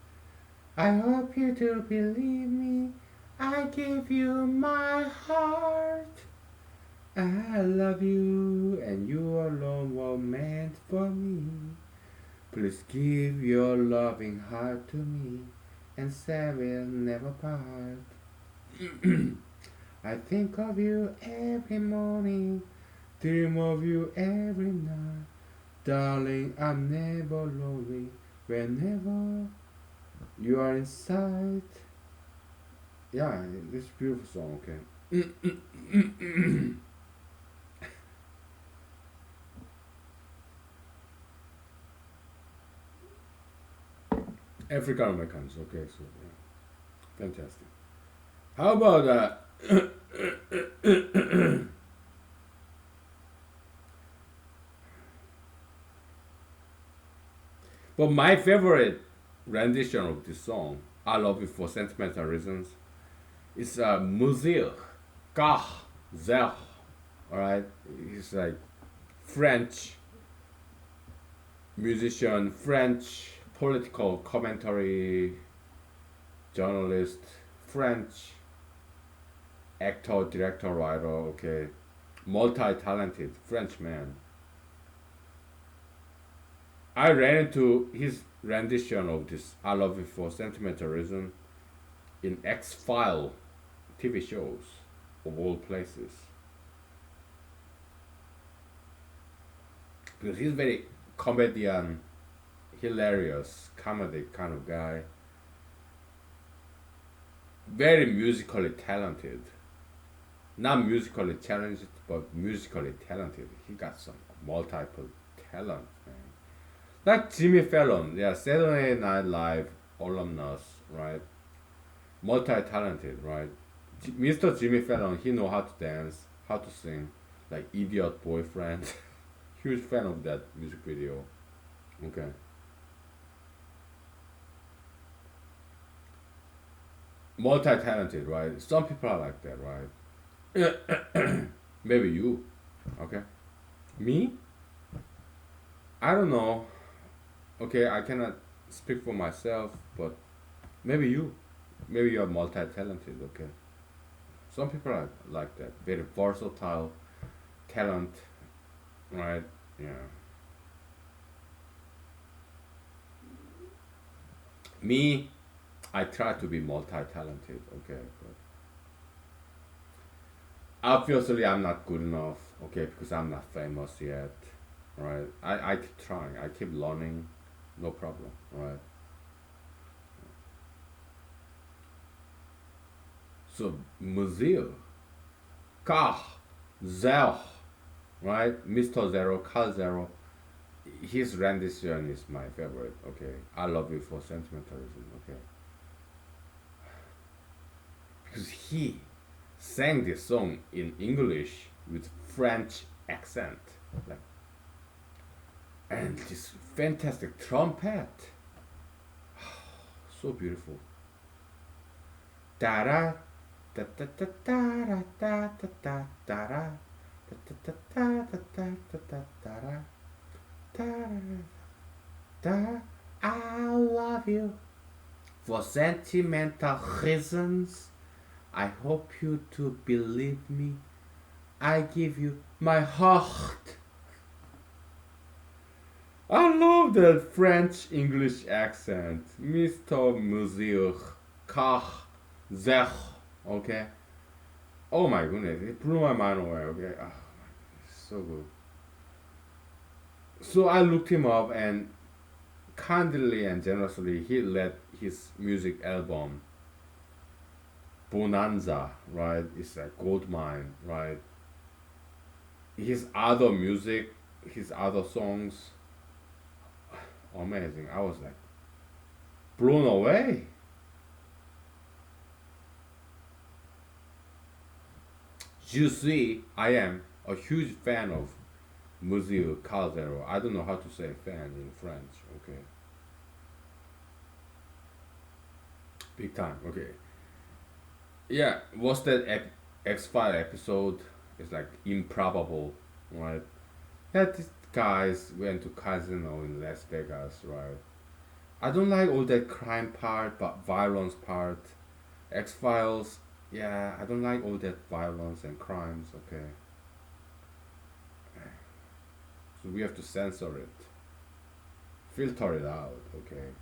I hope you do believe me. I give you my heart. I love you, and you alone were meant for me. Please give your loving heart to me, and say we'll never part. I think of you every morning, dream of you every night. Darling, I'm never lonely whenever you are inside. Yeah, this is a beautiful song, okay? African Americans, okay, so yeah, fantastic. How about but my favorite rendition of this song, I Love It for Sentimental Reasons, is Musique, Gare, Zer, alright? It's like French musician, French political commentary journalist, French actor, director, writer, okay, multi-talented French man. I ran into his rendition of this "I Love You for Sentimentalism" in X File TV shows of all places, because he's very comedian, hilarious comedy kind of guy, very musically talented, not musically challenged, but musically talented. He got some multiple talent, man. Like Jimmy Fallon, yeah, Saturday Night Live alumnus, right? Multi-talented, right? Mr. Jimmy Fallon, he know how to dance, how to sing, like Idiot Boyfriend. Huge fan of that music video. Okay. Multi-talented, right? Some people are like that, right? Maybe you, okay? Me? I don't know. Okay, I cannot speak for myself, but maybe you. Maybe you're multi-talented, okay? Some people are like that. Very versatile talent, right? Yeah. Me, I try to be multi-talented, okay? But obviously I'm not good enough, okay, because I'm not famous yet, right? I keep trying, I keep learning, no problem, right? So, Musil, Kah, Zell, right? Mr. Zero, Carl Zero, his rendition is my favorite, okay? I love you for sentimentalism, okay? Because he sang this song in English with French accent, like, and this fantastic trumpet, so beautiful. Da da da da da da da da da da da da da da da da da da da. I love you for sentimental reasons. I hope you to believe me. I give you my heart. I love that French English accent. Mr. Monsieur Car Zech. Okay. Oh my goodness, it blew my mind away. Okay. Oh my goodness, so good. So I looked him up, and kindly and generously he let his music album Bonanza, right? It's a gold mine, right? His other music, his other songs, amazing. I was like blown away. You see, I am a huge fan of Monsieur Calzero. I don't know how to say fan in French. Okay, big time. Okay, yeah. What's that X File episode? It's like improbable, right? That these guys went to casino in Las Vegas, right? I don't like all that crime part, but violence part. X Files, yeah, I don't like all that violence and crimes. Okay, so we have to censor it, filter it out. Okay,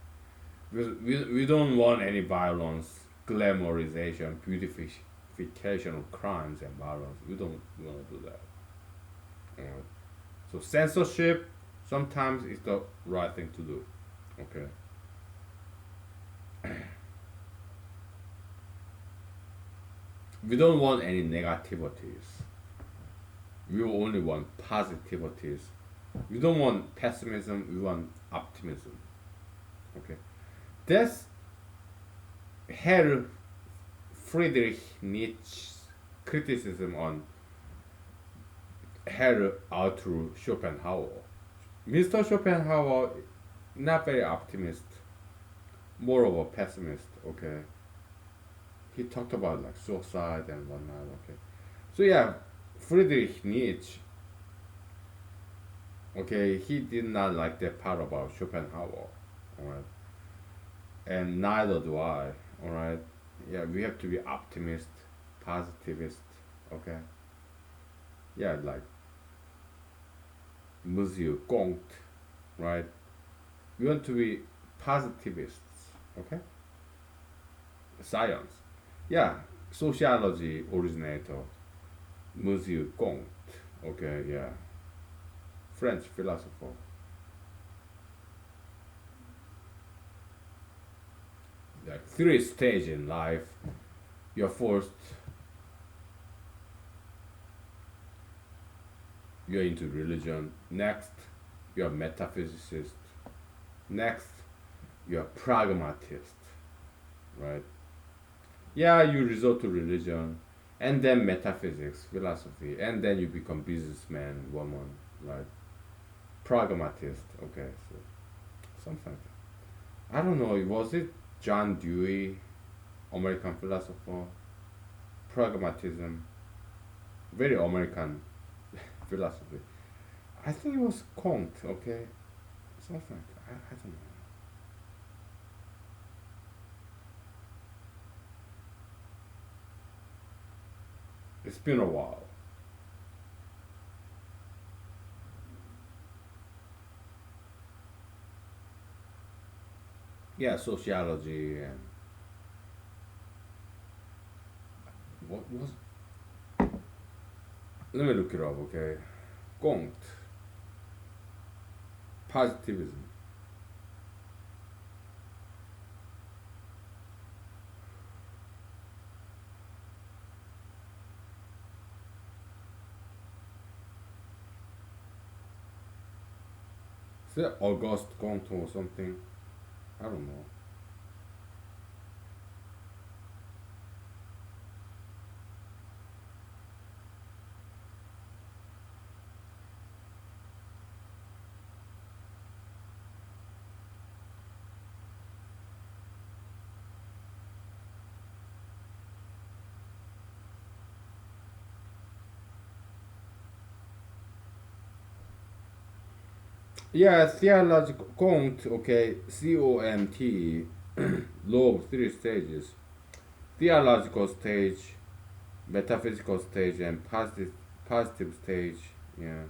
we don't want any violence, glamorization, beautification of crimes and violence. We don't do that. Alright. So censorship sometimes is the right thing to do. Okay. We don't want any negativities. We only want positivities. We don't want pessimism. We want optimism. Okay. That's Herr Friedrich Nietzsche's criticism on Herr Arthur Schopenhauer. Mr. Schopenhauer, not very optimist, more of a pessimist. Okay. He talked about like suicide and whatnot. Okay. So yeah, Friedrich Nietzsche Okay, he did not like that part about Schopenhauer. Alright. And neither do I. Alright. Yeah, we have to be optimist, positivist. Okay. Yeah, like Monsieur Comte, right? We want to be positivists. Okay. Science. Yeah, sociology originator Monsieur Comte. Okay, yeah, French philosopher. Like three stages in life. You're first, you're into religion. Next, you're a metaphysicist. Next, you're a pragmatist, right? Yeah, you resort to religion, and then metaphysics, philosophy, and then you become businessman, woman, right? Pragmatist. Okay, so something like that. I don't know. Was it John Dewey, American philosopher? Pragmatism, very American philosophy. I think it was Comte. Okay, something like that. I don't know. It's been a while. Yeah, sociology and what was? Let me look it up. Okay, Comte, positivism. Is it Auguste Comte or something? I don't know. Yeah, theological Comte. Okay, COMT. Law of three stages: theological stage, metaphysical stage, and positive stage. Yeah,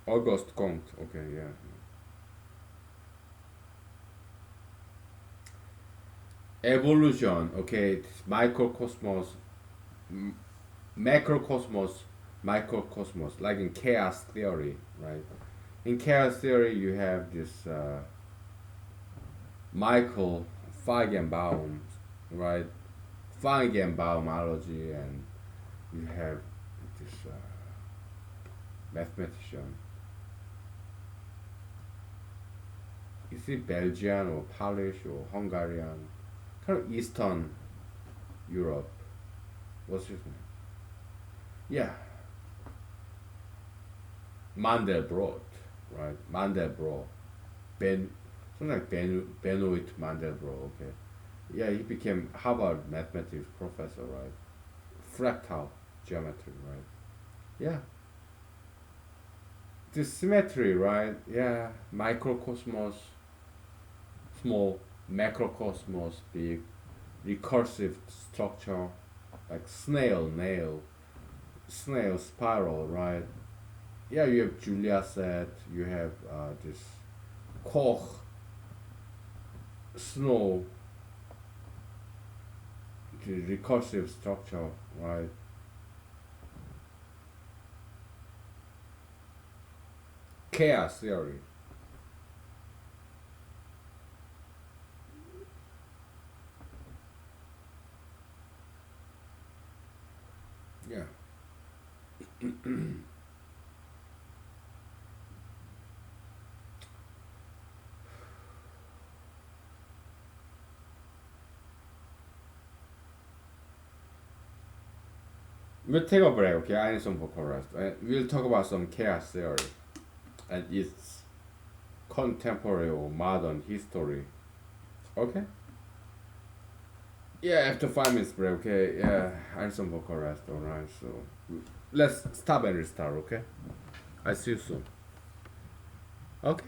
Auguste Comte. Okay, yeah. Evolution. Okay, it's microcosmos, macrocosmos, microcosmos. Like in chaos theory, right? In chaos theory, you have this Michael Feigenbaum, right? Feigenbaumology, and you have this mathematician. Is it Belgian or Polish or Hungarian? Kind of Eastern Europe. What's his name? Yeah, Mandelbrot, right? Mandelbrot. Ben, something like Benoit Mandelbrot. Okay. Yeah, he became Harvard mathematics professor, right? Fractal geometry, right? Yeah, this symmetry, right? Yeah, microcosmos, small, macrocosmos, big, recursive structure, like snail spiral, right? Yeah, you have Julia set, you have this Koch, snow, the recursive structure, right? Chaos theory. Yeah. We'll take a break, okay? I need some vocal rest. We'll talk about some chaos theory and its contemporary or modern history. Okay? Yeah, after 5 minutes break, okay? Yeah, I need some vocal rest, alright? So let's stop and restart, okay? I see you soon. Okay.